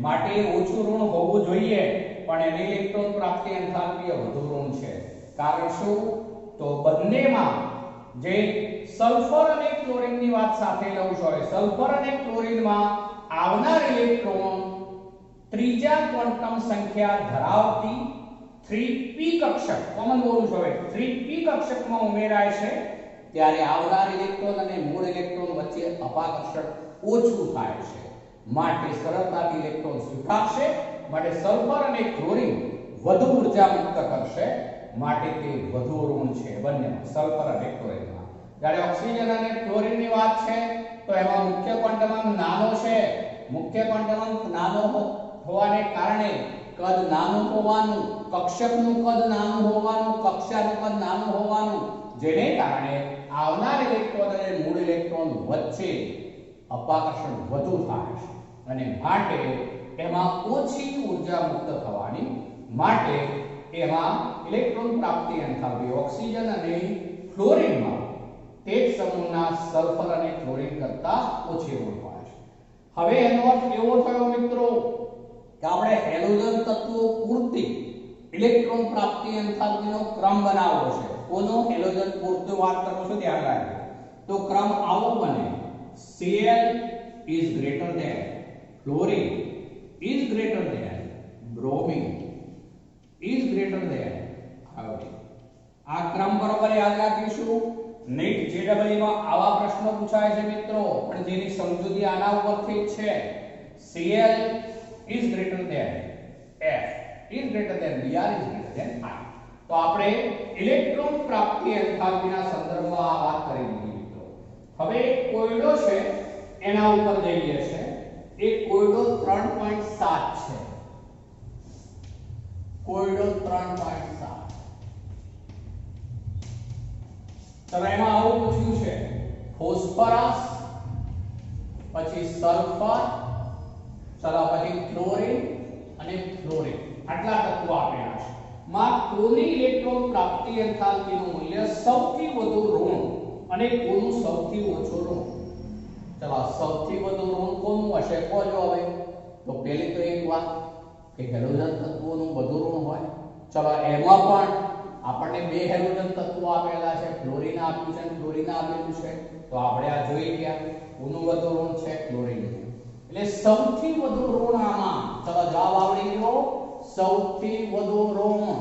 [SPEAKER 2] માટે ઓછું ઋણ હોવું જોઈએ, પણ એની ઇલેક્ટ્રોન પ્રાપ્તિ એન્થાલ્પી વધુ ઋણ છે. કારણ શું? તો બંનેમાં જે સલ્ફર અને ક્લોરિનની વાત સાથે લઉં છું, સલ્ફર અને ક્લોરિનમાં આવનાર ઇલેક્ટ્રોન ત્રીજા ક્વોન્ટમ સંખ્યા ધરાવતી 3p કક્ષક, કોમન બોલું છું હવે, 3p કક્ષકમાં ઉમેરાય છે ત્યારે આવનાર ઇલેક્ટ્રોન અને મૂળ ઇલેક્ટ્રોન વચ્ચે અપાકર્ષણ ઓછું થાય છે, માટે સરળતાથી ઇલેક્ટ્રોન સ્વીકારશે, માટે સલ્ફર અને ક્લોરિન વધુ ઊર્જા મુક્ત કરશે, માટે તે વધુ ઋણ છે બંનેમાં, સલ્ફર અને ક્લોરિનમાં. જ્યારે ઓક્સિજન અને ક્લોરિનની વાત છે તો એમાં મુખ્ય ક્વોન્ટમ નાનો છે. મુખ્ય ક્વોન્ટમ નાનો હોવાને કારણે કદ નાનું હોવાનું, કક્ષકનું કદ નાનું હોવાનું, કક્ષાનું કદ નાનું હોવાનું, જેને કારણે આવનાર ઇલેક્ટ્રોન અને મૂળ ઇલેક્ટ્રોન વચ્ચે અપાકર્ષણ વધુ થાય છે અને માટે એમાં ઓછી ઊર્જા મુક્ત થવાની, માટે એમાં ઇલેક્ટ્રોન પ્રાપ્તિ એન્થાલ્પી ઓક્સિજન અને ફ્લોરિનમાં તે જ સમૂહના સલ્ફર અને ક્લોરિન કરતા ઓછી ઋણ હોય છે. હવે એનો અર્થ એવો થયો મિત્રો કે આપણે હેલોજન તત્વો પૂરતી ઇલેક્ટ્રોન પ્રાપ્તિ એન્થાલ્પીનો ક્રમ બનાવવો છે. કોનો? હેલોજન પૂરતું વાત કરું છું, ધ્યાન રાખજો. તો ક્રમ આવો બને: Cl is greater than fluorine is greater than bromine is greater than iodine. આ ક્રમ બરોબર યાદ રાખીશું. નેટ જેડબલઈ માં આવા પ્રશ્નો પૂછાય છે મિત્રો, પણ જેની સમજૂતી આના ઉપરથી જ છે. Cl is greater than F is greater than Br is greater than I. તો આપણે ઇલેક્ટ્રોન પ્રાપ્તિ એન્થાલ્પીના સંદર્ભમાં આ વાત કરી દીધી મિત્રો. હવે કોયડો છે એના ઉપર જઈએ છે. એ કોયડો 3.7 છે. કોયડો 3.7. તમે એમાં આવું પૂછ્યું છે: ફોસ્ફરસ, પછી સલ્ફર, ચલો પછી ક્લોરિન અને ફ્લોરિન, આટલા તત્વો આપેલા છે. માં કોની ઇલેક્ટ્રોન પ્રાપ્તિ એન્થાલ્પીનું મૂલ્ય સૌથી વધુ ઋણ અને કોનું સૌથી ઓછું ઋણ? ચલો સૌથી વધુ ઋણ કોનું હશે કહો હવે. તો પહેલી તો એક વાત કે હેલોજન તત્વોનું વધુ ઋણ હોય. ચલો એમાં પણ આપણને બે હેલોજન તત્વો આપેલા છે, ફ્લોરિન આપ્યું છે અને ક્લોરિન આપેલું છે. તો આપણે આ જોઈ ગયા કોનું વધુ ઋણ છે? ક્લોરિન. એટલે સૌથી વધુ ઋણ આમાં, ચલો જવાબ આવડી ગયો. સૌથી વધુ ઋણ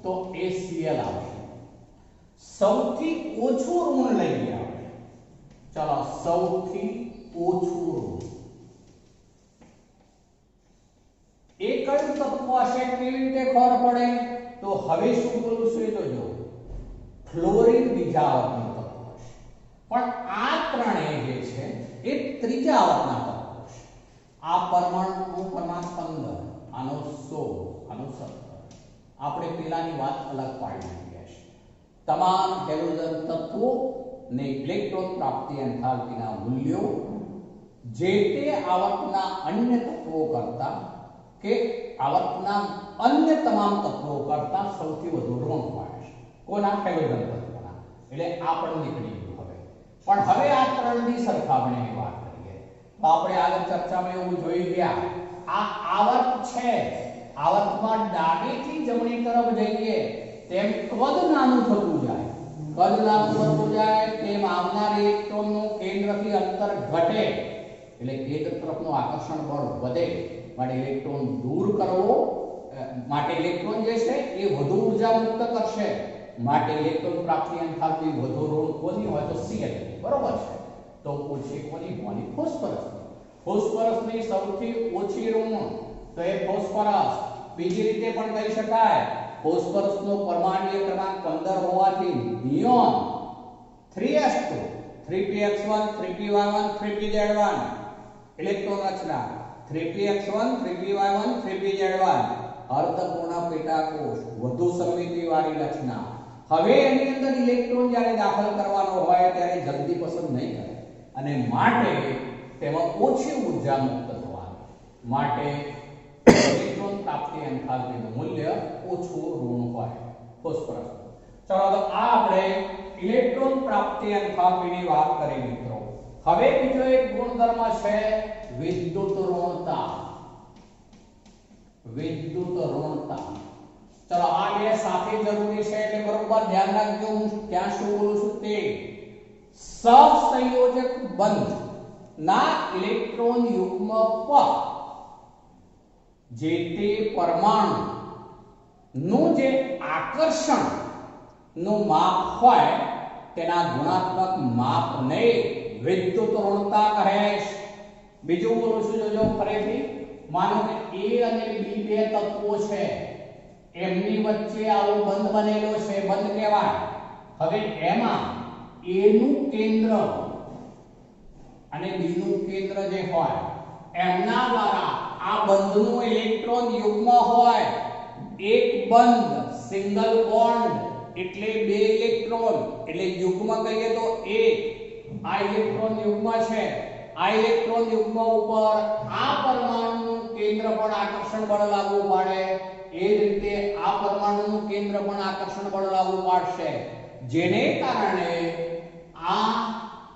[SPEAKER 2] તો ACl આવશે. સૌથી ઓછું ઋણ લઈએ આપણે. ચલો સૌથી ઓછું ઋણ એ કયું તત્વ હશે? કેવી રીતે ખબર પડે? તો હવે શું બોલું છું એ જોજો. ફ્લોરિન બીજા આવર્તનું તત્વ હશે, પણ આ ત્રણેય જે છે એ ત્રીજા આવર્તના તત્વો છે. આ પરમાણુનું ક્રમાંક 15, આનો 16, આનો 17. આપણે પેલાની વાત અલગ પાડી દીધી છે. તમામ હેલોજન તત્વો ને ઇલેક્ટ્રોન પ્રાપ્તિ એન્થાલ્પીના મૂલ્યો જે તે આવર્તના અન્ય તત્વો કરતા કે આવર્તના અન્ય તમામ તત્વો કરતા સૌથી વધુ ઋણ હોય છે. કોના? હેલોજન તત્વોના. એટલે આ પણ નીકળી ગયું હવે. પણ હવે આ ત્રણની સરખામણીની વાત કરીએ તો આપણે આગળ ચર્ચામાં એવું જોઈ ગયા, આ આવર્ત છે, આવર્તમાં ડાબેથી જમણી તરફ જઈએ તેમ કદ નાનું થતું જાય. કદ લાંબુ થતું જાય તેમ આવનાર ઇલેક્ટ્રોનનું કેન્દ્રથી અંતર ઘટે એટલે કેન્દ્ર તરફનું આકર્ષણ બળ વધે માટે ઇલેક્ટ્રોન દૂર કરવો માટે ઇલેક્ટ્રોન જે છે એ વધુ ઊર્જા મુક્ત કરશે માટે ઇલેક્ટ્રોન પ્રાપ્તિ એન્થાલ્પી વધુ ઋણ કોની હોય તો Cl બરોબર છે તો ઓછી કોની હોવાની ફોસ્ફરસ ફોસ્ફરસની સૌથી ઓછી ઋણ તો એ ફોસ્ફરસ બીજી રીતે પણ કહી શકાય ફોસ્ફરસનો પરમાણ્વીય ક્રમાંક 15 હોવાથી neon 3s2 3px1 3py1 3pz1 electron રચના 3px1 3py1 3pz1 અર્ધપૂર્ણ પેટાકોષ વધુ સમમિતિવાળી રચના હવે એની અંદર ઇલેક્ટ્રોન જ્યારે દાખલ કરવાનો હોય ત્યારે જલ્દી પસંદ નહીં કરે અને માટે તેમાં ઓછી ઊર્જા મુક્ત થવાની માટે ઇલેક્ટ્રોન પ્રાપ્તિ એન્થાલ્પીનું મૂલ્ય ઓછું ઋણ હોય ફોસ્ફરસ ચલો તો આ આપણે ઇલેક્ટ્રોન પ્રાપ્તિ એન્થાલ્પીની વાત કરી મિત્રો હવે બીજો એક ગુણધર્મ છે વિદ્યુત ઋણતા ચલો આ બે સાથે જરૂરી છે એટલે બરોબર ધ્યાન રાખજો હું ક્યાં શું બોલું છું તે સહસંયોજક બંધ ના ઇલેક્ટ્રોન યુગ્મ પર જે તે પરમાણુ નું જે આકર્ષણ નું માપ હોય તેના ગુણાત્મક માપને વિદ્યુત ઋણતા કહે છે બીજું બોલું છું જોજો ફરીથી માનો કે A અને B બે તત્વો છે એમની વચ્ચે આવો બંધ બનેલો છે બંધ કહેવાય હવે એમાં A નું કેન્દ્ર અને B નું કેન્દ્ર જે હોય એમના દ્વારા આ બંધનું ઇલેક્ટ્રોન યુગ્મ હોય એક બંધ સિંગલ બોન્ડ એટલે બે ઇલેક્ટ્રોન એટલે યુગ્મ કહીએ તો એક આ ઇલેક્ટ્રોન યુગ્મ છે આ ઇલેક્ટ્રોન યુગ્મ ઉપર આ પરમાણુનું કેન્દ્ર પણ આકર્ષણ બળ લાગુ પાડે એ જ રીતે આ પરમાણુનું કેન્દ્ર પણ આકર્ષણ બળ લાગુ પાડશે જેને કારણે આ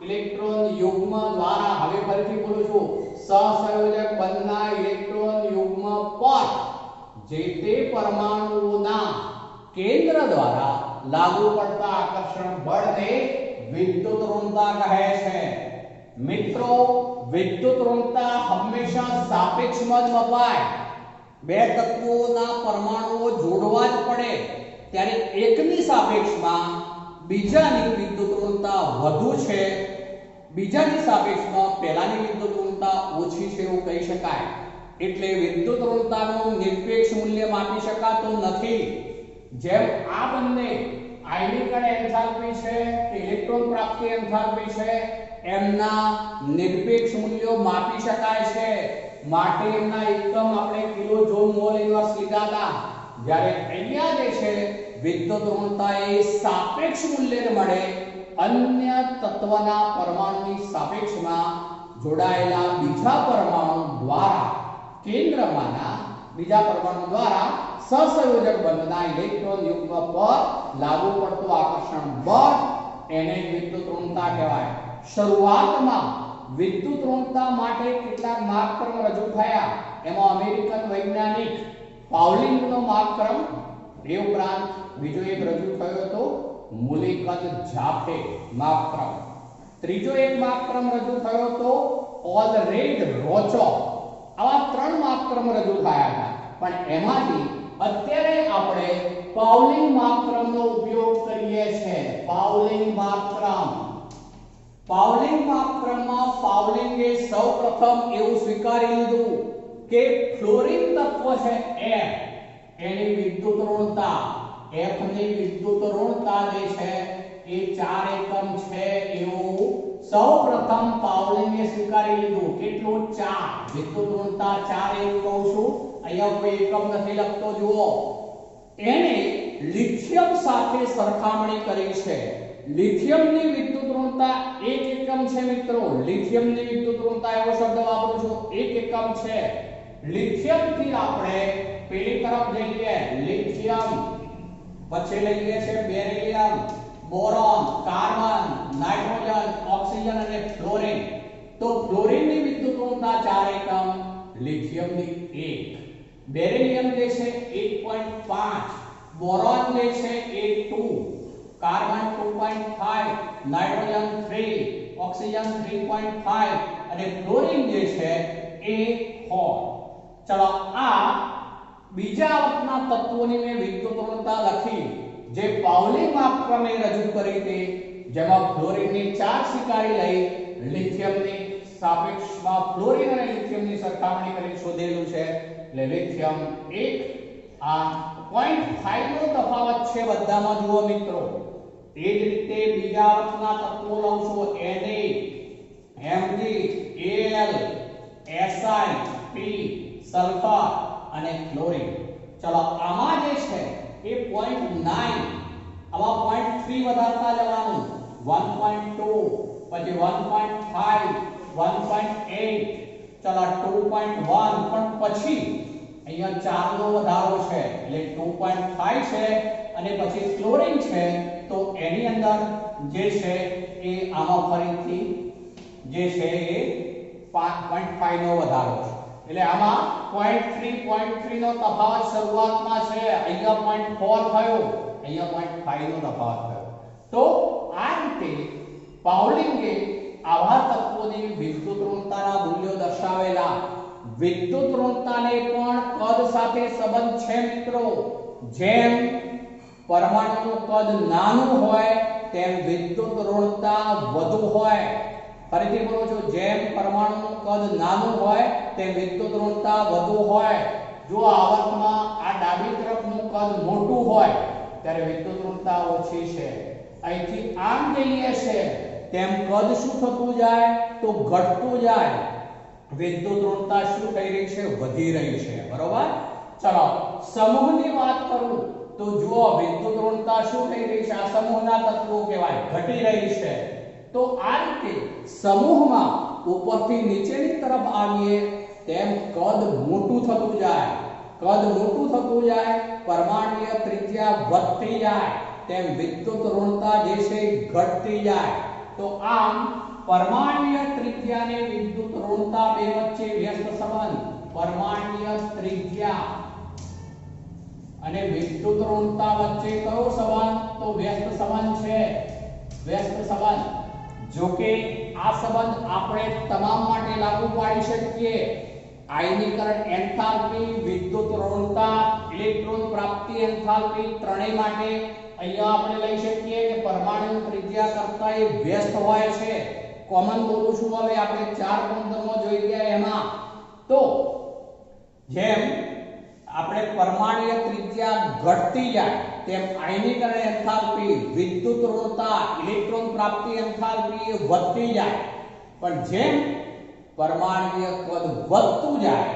[SPEAKER 2] ઇલેક્ટ્રોન યુગ્મ દ્વારા હવે ફરીથી બોલું છું સહસંયોજક બંધના ઇલેક્ટ્રોન યુગ્મ પર જે તે પરમાણુઓના કેન્દ્ર દ્વારા લાગુ પડતા આકર્ષણ બળને વિદ્યુત ઋણતા કહે છે મિત્રો વિદ્યુત ઋણતા હંમેશા સાપેક્ષમાં જ વપાય બે તત્વોના પરમાણુઓ જોડવા જ પડે ત્યારે એકની સાપેક્ષમાં બીજાની વિદ્યુત ઋણતા વધુ છે બીજાની સાપેક્ષમાં પહેલાની વિદ્યુત ઋણતા ઓછી છે એવું કહી શકાય એટલે વિદ્યુત ઋણતાનું નિરપેક્ષ મૂલ્ય માપી શકાતું નથી જેમ આ બંને આયનીકરણ એન્થાલ્પી છે કે ઇલેક્ટ્રોન પ્રાપ્તિ એન્થાલ્પી છે એમના નિરપેક્ષ મૂલ્યો માપી શકાય છે માટે એમના એકમ આપણે કિલો જૂલ મોલ ઇન્વર્સ લીધા હતા જ્યારે અહીંયા જે છે વિદ્યુત ઋણતા એ સાપેક્ષ મૂલ્ય મળે અન્ય તત્વના પરમાણુની સાપેક્ષમાં જોડાયેલા બીજા પરમાણુ દ્વારા કેન્દ્રમાંના બીજા પરમાણુ દ્વારા સહસંયોજક બંધના ઇલેક્ટ્રોન યુગ્મ પર લાગુ પડતું આકર્ષણ બળ એને વિદ્યુત ઋણતા કહેવાય શરૂઆતમાં વિદ્યુત ઋણતા માટે કેટલાક માપક્રમ રજૂ થયા એમાં અમેરિકન વૈજ્ઞાનિક પાઉલિંગનો માપક્રમ એ ઉપરાંત બીજો એક રજૂ થયો હતો મુલેકદ જાફે માપક્રમ ત્રીજો એક માપક્રમ રજૂ થયો હતો ઓલરેડ રોચો આવા ત્રણ માપક્રમ રજૂ થયા હતા પણ એમાંથી અત્યારે આપણે પાઉલિંગ માપક્રમનો ઉપયોગ કરીએ છીએ પાઉલિંગ માપક્રમમાં પાઉલિંગે સૌપ્રથમ એવું સ્વીકારી લીધું કે ફ્લોરિન તત્વ છે F એની વિદ્યુત ઋણતા F ની વિદ્યુત ઋણતા જે છે એ 4 એકમ છે એવું સૌપ્રથમ પાઉલિંગે સ્વીકારી લીધું કેટલું 4 વિદ્યુત ઋણતા 4 એવું કહું છું અહીંયા કોઈ એકમ નથી લખતો જુઓ એને લિથિયમ સાથે સરખામણી કરી છે લિથિયમની વિદ્યુત ઋણતા 1 એકમ છે મિત્રો લિથિયમની વિદ્યુત ઋણતા એવો શબ્દ વાપરું છું 1 એકમ છે લિથિયમ થી આપણે પેલી તરફ જઈએ લિથિયમ પછી લઈએ છે beryllium boron carbon nitrogen oxygen અને ફ્લોરિન તો ફ્લોરિનની વિદ્યુત ઋણતા 4 એકમ લિથિયમની 1 બેરિલિયમ જે છે 1.5 બોરોન જે છે એ 2 કાર્બન 2.5, નાઇટ્રોજન 3, ઓક્સિજન 3.5 અને ક્લોરીન જે છે એ 4. ચલો આ બીજા વર્ગના તત્વોની મેં વિદ્યુત ઋણતા લખી જે પાઉલી માપક્રમે રજૂ કરી હતી, જેમાં ફ્લોરિનની 4 સ્વીકારી લઈ લિથિયમની સાપેક્ષમાં ફ્લોરિન અને લિથિયમની સરખામણી કરી શોધેલું છે. એટલે લિથિયમ 1 આ 0.5 નો તફાવત છે બધામાં. જુઓ મિત્રો, એ જ રીતે બીજા વર્ગના તત્વો લઉં છું Na, Mg, Al, Si, P, sulphur અને ક્લોરીન. ચલો આમાં જે છે એ 0.9, આમાં 0.3 વધારતા જવાનું, 1.2 પછી 1.5, 1.8, ચલો 2.1 પણ પછી અહીંયા 4 નો વધારો છે એટલે 2.5 છે અને પછી ક્લોરીન છે તો એની અંદર જે છે એ આમાં ફરીથી જે છે એ 5.5 નો વધારો છે. એટલે આમાં 0.3 નો તફાવત શરૂઆતમાં છે, અહીંયા 0.4 થયો, અહીંયા 0.5 નો તફાવત થયો. તો આ રીતે પાઉલિંગે આવા તત્વોની વિદ્યુત ઋણતાના મૂલ્યો દર્શાવેલા. વિદ્યુત ઋણતાને પણ કદ સાથે સંબંધ છે મિત્રો. જેમ પરમાણુનું કદ નાનું હોય તેમ વિદ્યુત ઋણતા વધુ હોય. ફરીથી બોલું છું, જેમ પરમાણુનું કદ નાનું હોય તેમ વિદ્યુત ઋણતા વધુ હોય. જો આવર્તમાં આ ડાબી તરફનું કદ મોટું હોય ત્યારે વિદ્યુત ઋણતા ઓછી છે. અહીંથી આમ જઈએ છે તેમ કદ શું થતું જાય તો ઘટતું જાય. વિદ્યુત ઋણતા શું થઈ રહી છે? વધી રહી છે. બરોબર. ચલો સમૂહની વાત કરું તો જુઓ વિદ્યુત ઋણતા શું થઈ રહી છે? આ સમૂહના તત્વો કહેવાય, ઘટી રહી છે. તો આ રીતે સમૂહમાં ઉપરથી નીચેની તરફ આવીએ તેમ કદ મોટું થતું જાય. કદ મોટું થતું જાય, પરમાણુય ત્રિજ્યા વધતી જાય તેમ વિદ્યુત ઋણતા જે છે ઘટતી જાય. તો આમ પરમાણુય ત્રિજ્યા અને વિદ્યુત ઋણતા બે વચ્ચે વ્યસ્ત સંબંધ. પરમાણુય ત્રિજ્યા અને વિદ્યુત ઋણતા વચ્ચે કયો સંબંધ? તો વ્યસ્ત સંબંધ છે. વ્યસ્ત સંબંધ. જો કે આ સંબંધ આપણે તમામ માટે લાગુ પાડી શકીએ. આયનીકરણ એન્થાલ્પી, વિદ્યુત ઋણતા, ઇલેક્ટ્રોન પ્રાપ્તિ એન્થાલ્પી ત્રણેય માટે અહીંયા આપણે લઈ શકીએ કે પરમાણુ ત્રિજ્યા કરતા એ વ્યસ્ત હોય છે. કોમન બોલું છું. હવે આપણે 4 ગુણધર્મો જોઈ ગયા એમાં. તો જેમ આપણે પરમાણુય ત્રિજ્યા ઘટતી જાય તેમ આયનીકરણ એન્થાલ્પી, વિદ્યુત ઋણતા, ઇલેક્ટ્રોન પ્રાપ્તિ એન્થાલ્પી વધતી જાય. પણ જેમ પરમાણુય કદ વધતું જાય,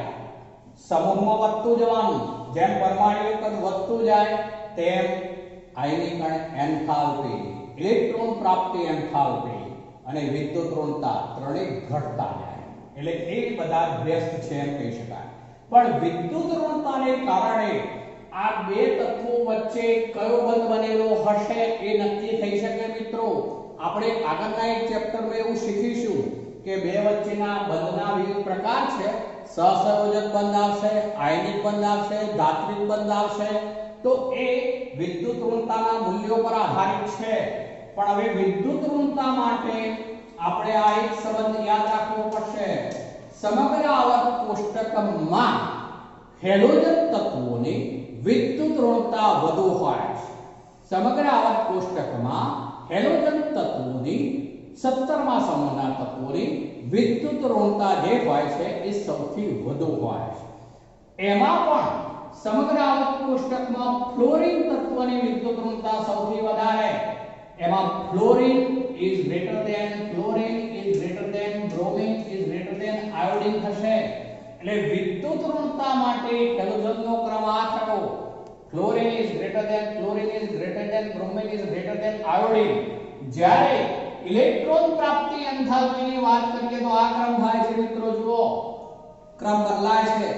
[SPEAKER 2] સમૂહમાં વધતું જવાનું, જેમ પરમાણુય કદ વધતું જાય તેમ આયનીકરણ એન્થાલ્પી, ઇલેક્ટ્રોન પ્રાપ્તિ એન્થાલ્પી અને વિદ્યુત ઋણતા ત્રણેય ઘટતા જાય. એટલે એ બધા વ્યસ્ત છે એમ કહી શકાય. પણ વિદ્યુત ઋણતાને કારણે આ બે તત્વો વચ્ચે કયો બંધ બનેલો હશે એ નક્કી થઈ શકે મિત્રો. આપણે આગળના એક ચેપ્ટરમાં એવું શીખીશું કે બે વચ્ચેના બંધના વિવિધ પ્રકાર છે. સહસંયોજક બંધ આવશે, આયનિક બંધ આવશે, ધાત્વિક બંધ આવશે. તો એ વિદ્યુત ઋણતાના મૂલ્યો પર આધારિત છે. પણ હવે વિદ્યુત ઋણતા માટે આપણે આ એક સંબંધ યાદ રાખવો પડશે. સમગ્ર આવર્ત કોષ્ટકમાં હેલોજન તત્વોની વિદ્યુત ઋણતા વધુ હોય છે. સમગ્ર આવર્ત કોષ્ટકમાં હેલોજન તત્વોની 17મા સમૂહના તત્વોની વિદ્યુત ઋણતા જે હોય છે એ સૌથી વધુ હોય છે. એમાં પણ સમગ્ર આવર્ત કોષ્ટકમાં ફ્લોરિન તત્વની વિદ્યુત ઋણતા સૌથી વધારે. એમાં fluorine is greater than, chlorine is greater than, bromine is greater than iodine થશે. એટલે વિદ્યુત ઋણતા માટે હેલોજનનો ક્રમ આ થયો. Fluorine is greater than, chlorine is greater than, bromine is greater than iodine. જ્યારે ઇલેક્ટ્રોન પ્રાપ્તિ એન્થાલ્પીની વાત કરીએ તો આ ક્રમ થાય છે મિત્રો. જુઓ ક્રમ બદલાય છે.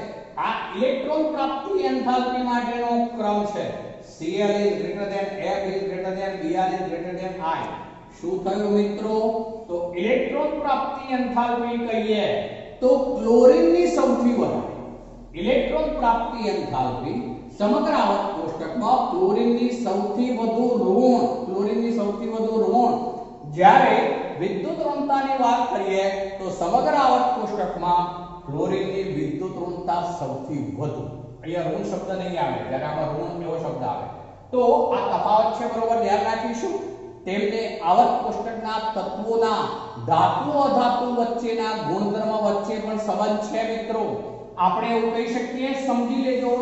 [SPEAKER 2] આ ઇલેક્ટ્રોન પ્રાપ્તિ એન્થાલ્પી માટેનો ક્રમ છે. Cl is greater than, F is greater than, Br is greater than I. શું થયું મિત્રો? તો ઇલેક્ટ્રોન પ્રાપ્તિ એન્થાલ્પી કહીએ તો ક્લોરીનની સૌથી વધારે. ઇલેક્ટ્રોન પ્રાપ્તિ એન્થાલ્પી સમગ્ર આવર્ત કોષ્ટકમાં ક્લોરીનની સૌથી વધુ ઋણ જ્યારે વિદ્યુત ઋણતાની વાત કરીએ તો સમગ્ર આવર્ત કોષ્ટકમાં ક્લોરીનની વિદ્યુત ઋણતા સૌથી વધુ. અહીંયા ઋણ શબ્દ નહીં આવે, જ્યારે આમાં ઋણ એવો શબ્દ આવે તો આ તફાવત છે, બરોબર, ધ્યાન રાખીશું. તેમને આવર્ત કોષ્ટકના તત્વોના ધાતુ અધાતુ વચ્ચેના ગુણધર્મ વચ્ચે પણ સંબંધ છે મિત્રો. આપણે એવું કહી શકીએ, સમજી લેજો,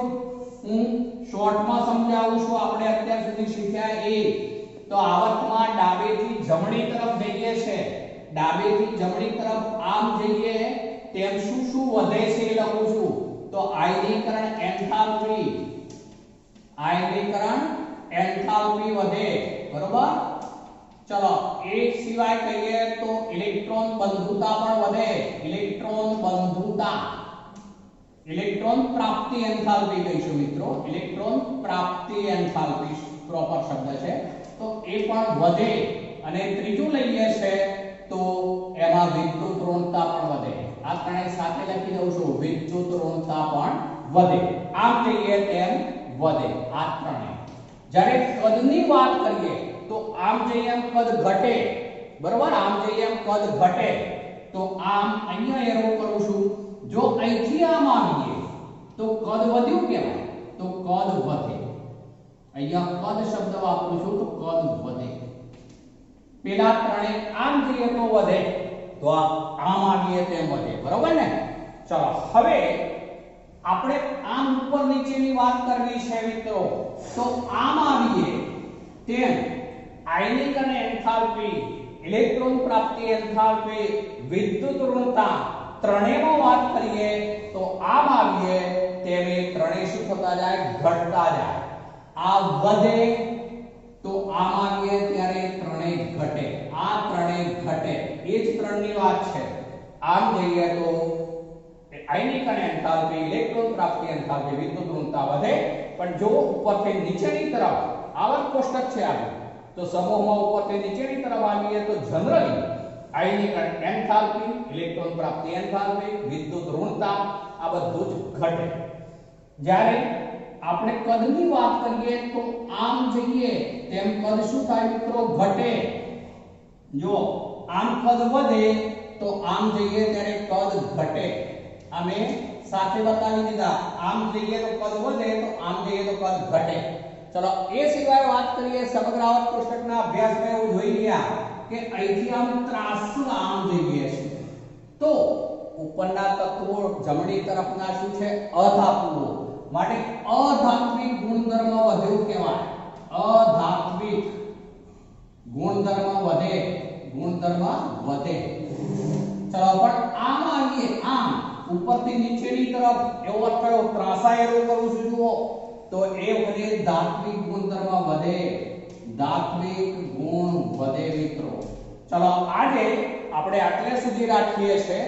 [SPEAKER 2] હું શોર્ટમાં સમજાવું છું. આપણે અત્યાર સુધી શીખ્યા એ તો આવર્તમાં ડાબેથી જમણી તરફ જઈએ છે, ડાબેથી જમણી તરફ આમ જઈએ તેમ શું શું વધે છે એ લખું છું. તો આયનીકરણ એન્થાલ્પી વધે, બરોબર. ચલો એ સિવાય કહીએ તો ઇલેક્ટ્રોન બંધુતા પણ વધે. ઇલેક્ટ્રોન પ્રાપ્તિ એન્થાલ્પી કહીશું મિત્રો. ઇલેક્ટ્રોન પ્રાપ્તિ એન્થાલ્પી પ્રોપર શબ્દ છે, તો એ પણ વધે. અને ત્રીજું લઈએ છે તો એમાં વિદ્યુત ઋણતા પણ વધે. આ ત્રણેય સાથે લખી દઉં છું, વિદ્યુત ઋણતા પણ વધે. આમ કહીએ તેમ વધે આ ત્રણેય. જ્યારે કદની વાત કરીએ તો આમ જઈએ એમ કદ ઘટે, બરોબર. આમ જઈએ એમ કદ ઘટે તો આમ અહીંયા એરો કરું છું. જો અહીંથી આમ આવીએ તો કદ વધ્યું કહેવાય, તો કદ વધે. અહીંયા કદ શબ્દ વાપરું છું તો કદ વધે. પેલા ત્રણે આમ જઈએ તો વધે, તો આમ આવીએ તેમ વધે, બરોબર ને. ચલો હવે આપણે આમ ઉપર નીચેની વાત કરવી છે મિત્રો. તો આમ આવીએ તેમ આયનીકરણ એન્થાલ્પી, ઇલેક્ટ્રોન પ્રાપ્તિ એન્થાલ્પી, વિદ્યુત ઋણતા ત્રણેયમાં વાત કરીએ તો આમ આવીએ તેમ એ ત્રણેય શું થતા જાય? ઘટતા જાય. આ વધે તો આમ આવીએ ત્યારે ત્રણેય ઘટે, આ ત્રણેય ઘટે. એ જ ત્રણની વાત છે. આમ જઈએ તો આયનીકરણ એન્થાલ્પી, ઇલેક્ટ્રોન પ્રાપ્તિ એન્થાલ્પી, વિદ્યુત ઋણતા વધે. પણ જો ઉપરથી નીચેની તરફ આવર્ત કોષ્ટક છે આવ્યું તો સમૂહમાં ઉપરથી નીચેની તરફ આવીએ તો જનરલી આયનીકરણ એન્થાલ્પી, ઇલેક્ટ્રોન પ્રાપ્તિ એન્થાલ્પી, વિદ્યુત ઋણતા આ બધું જ ઘટે. જ્યારે આપણે કદની વાત કરીએ તો આમ જઈએ તેમ કદ શું થાય મિત્રો? ઘટે. જો આમ કદ વધે તો આમ જઈએ ત્યારે કદ ઘટે. અમે સાથે બતાવી દીધા, આમ જઈએ તો કદ વધે તો આમ જઈએ તો કદ ઘટે. ચલો એ સિવાય વાત કરીએ સમગ્ર આવર્ત કોષ્ટકના અભ્યાસમાં એવું જોઈ ગયા કે અહીંથી આમ ત્રાંસુ આમ જઈએ છે તો ઉપરના તત્વો જમણી તરફના શું છે? અધાતુઓ. માટે અધાત્વિક ગુણધર્મ વધ્યું કહેવાય. અધાત્વિક ગુણધર્મ વધે, ગુણધર્મ વધે. ચલો પણ આમ આવીએ, આમ ઉપરથી નીચેની તરફ એવો અર્થ કયો? ત્રાંસા એરો કરું છું જુઓ તો એ વધે, ધાત્વિક ગુણધર્મ વધે, ધાત્વિક ગુણ વધે મિત્રો. ચલો આજે આપણે આટલે સુધી રાખીએ છીએ.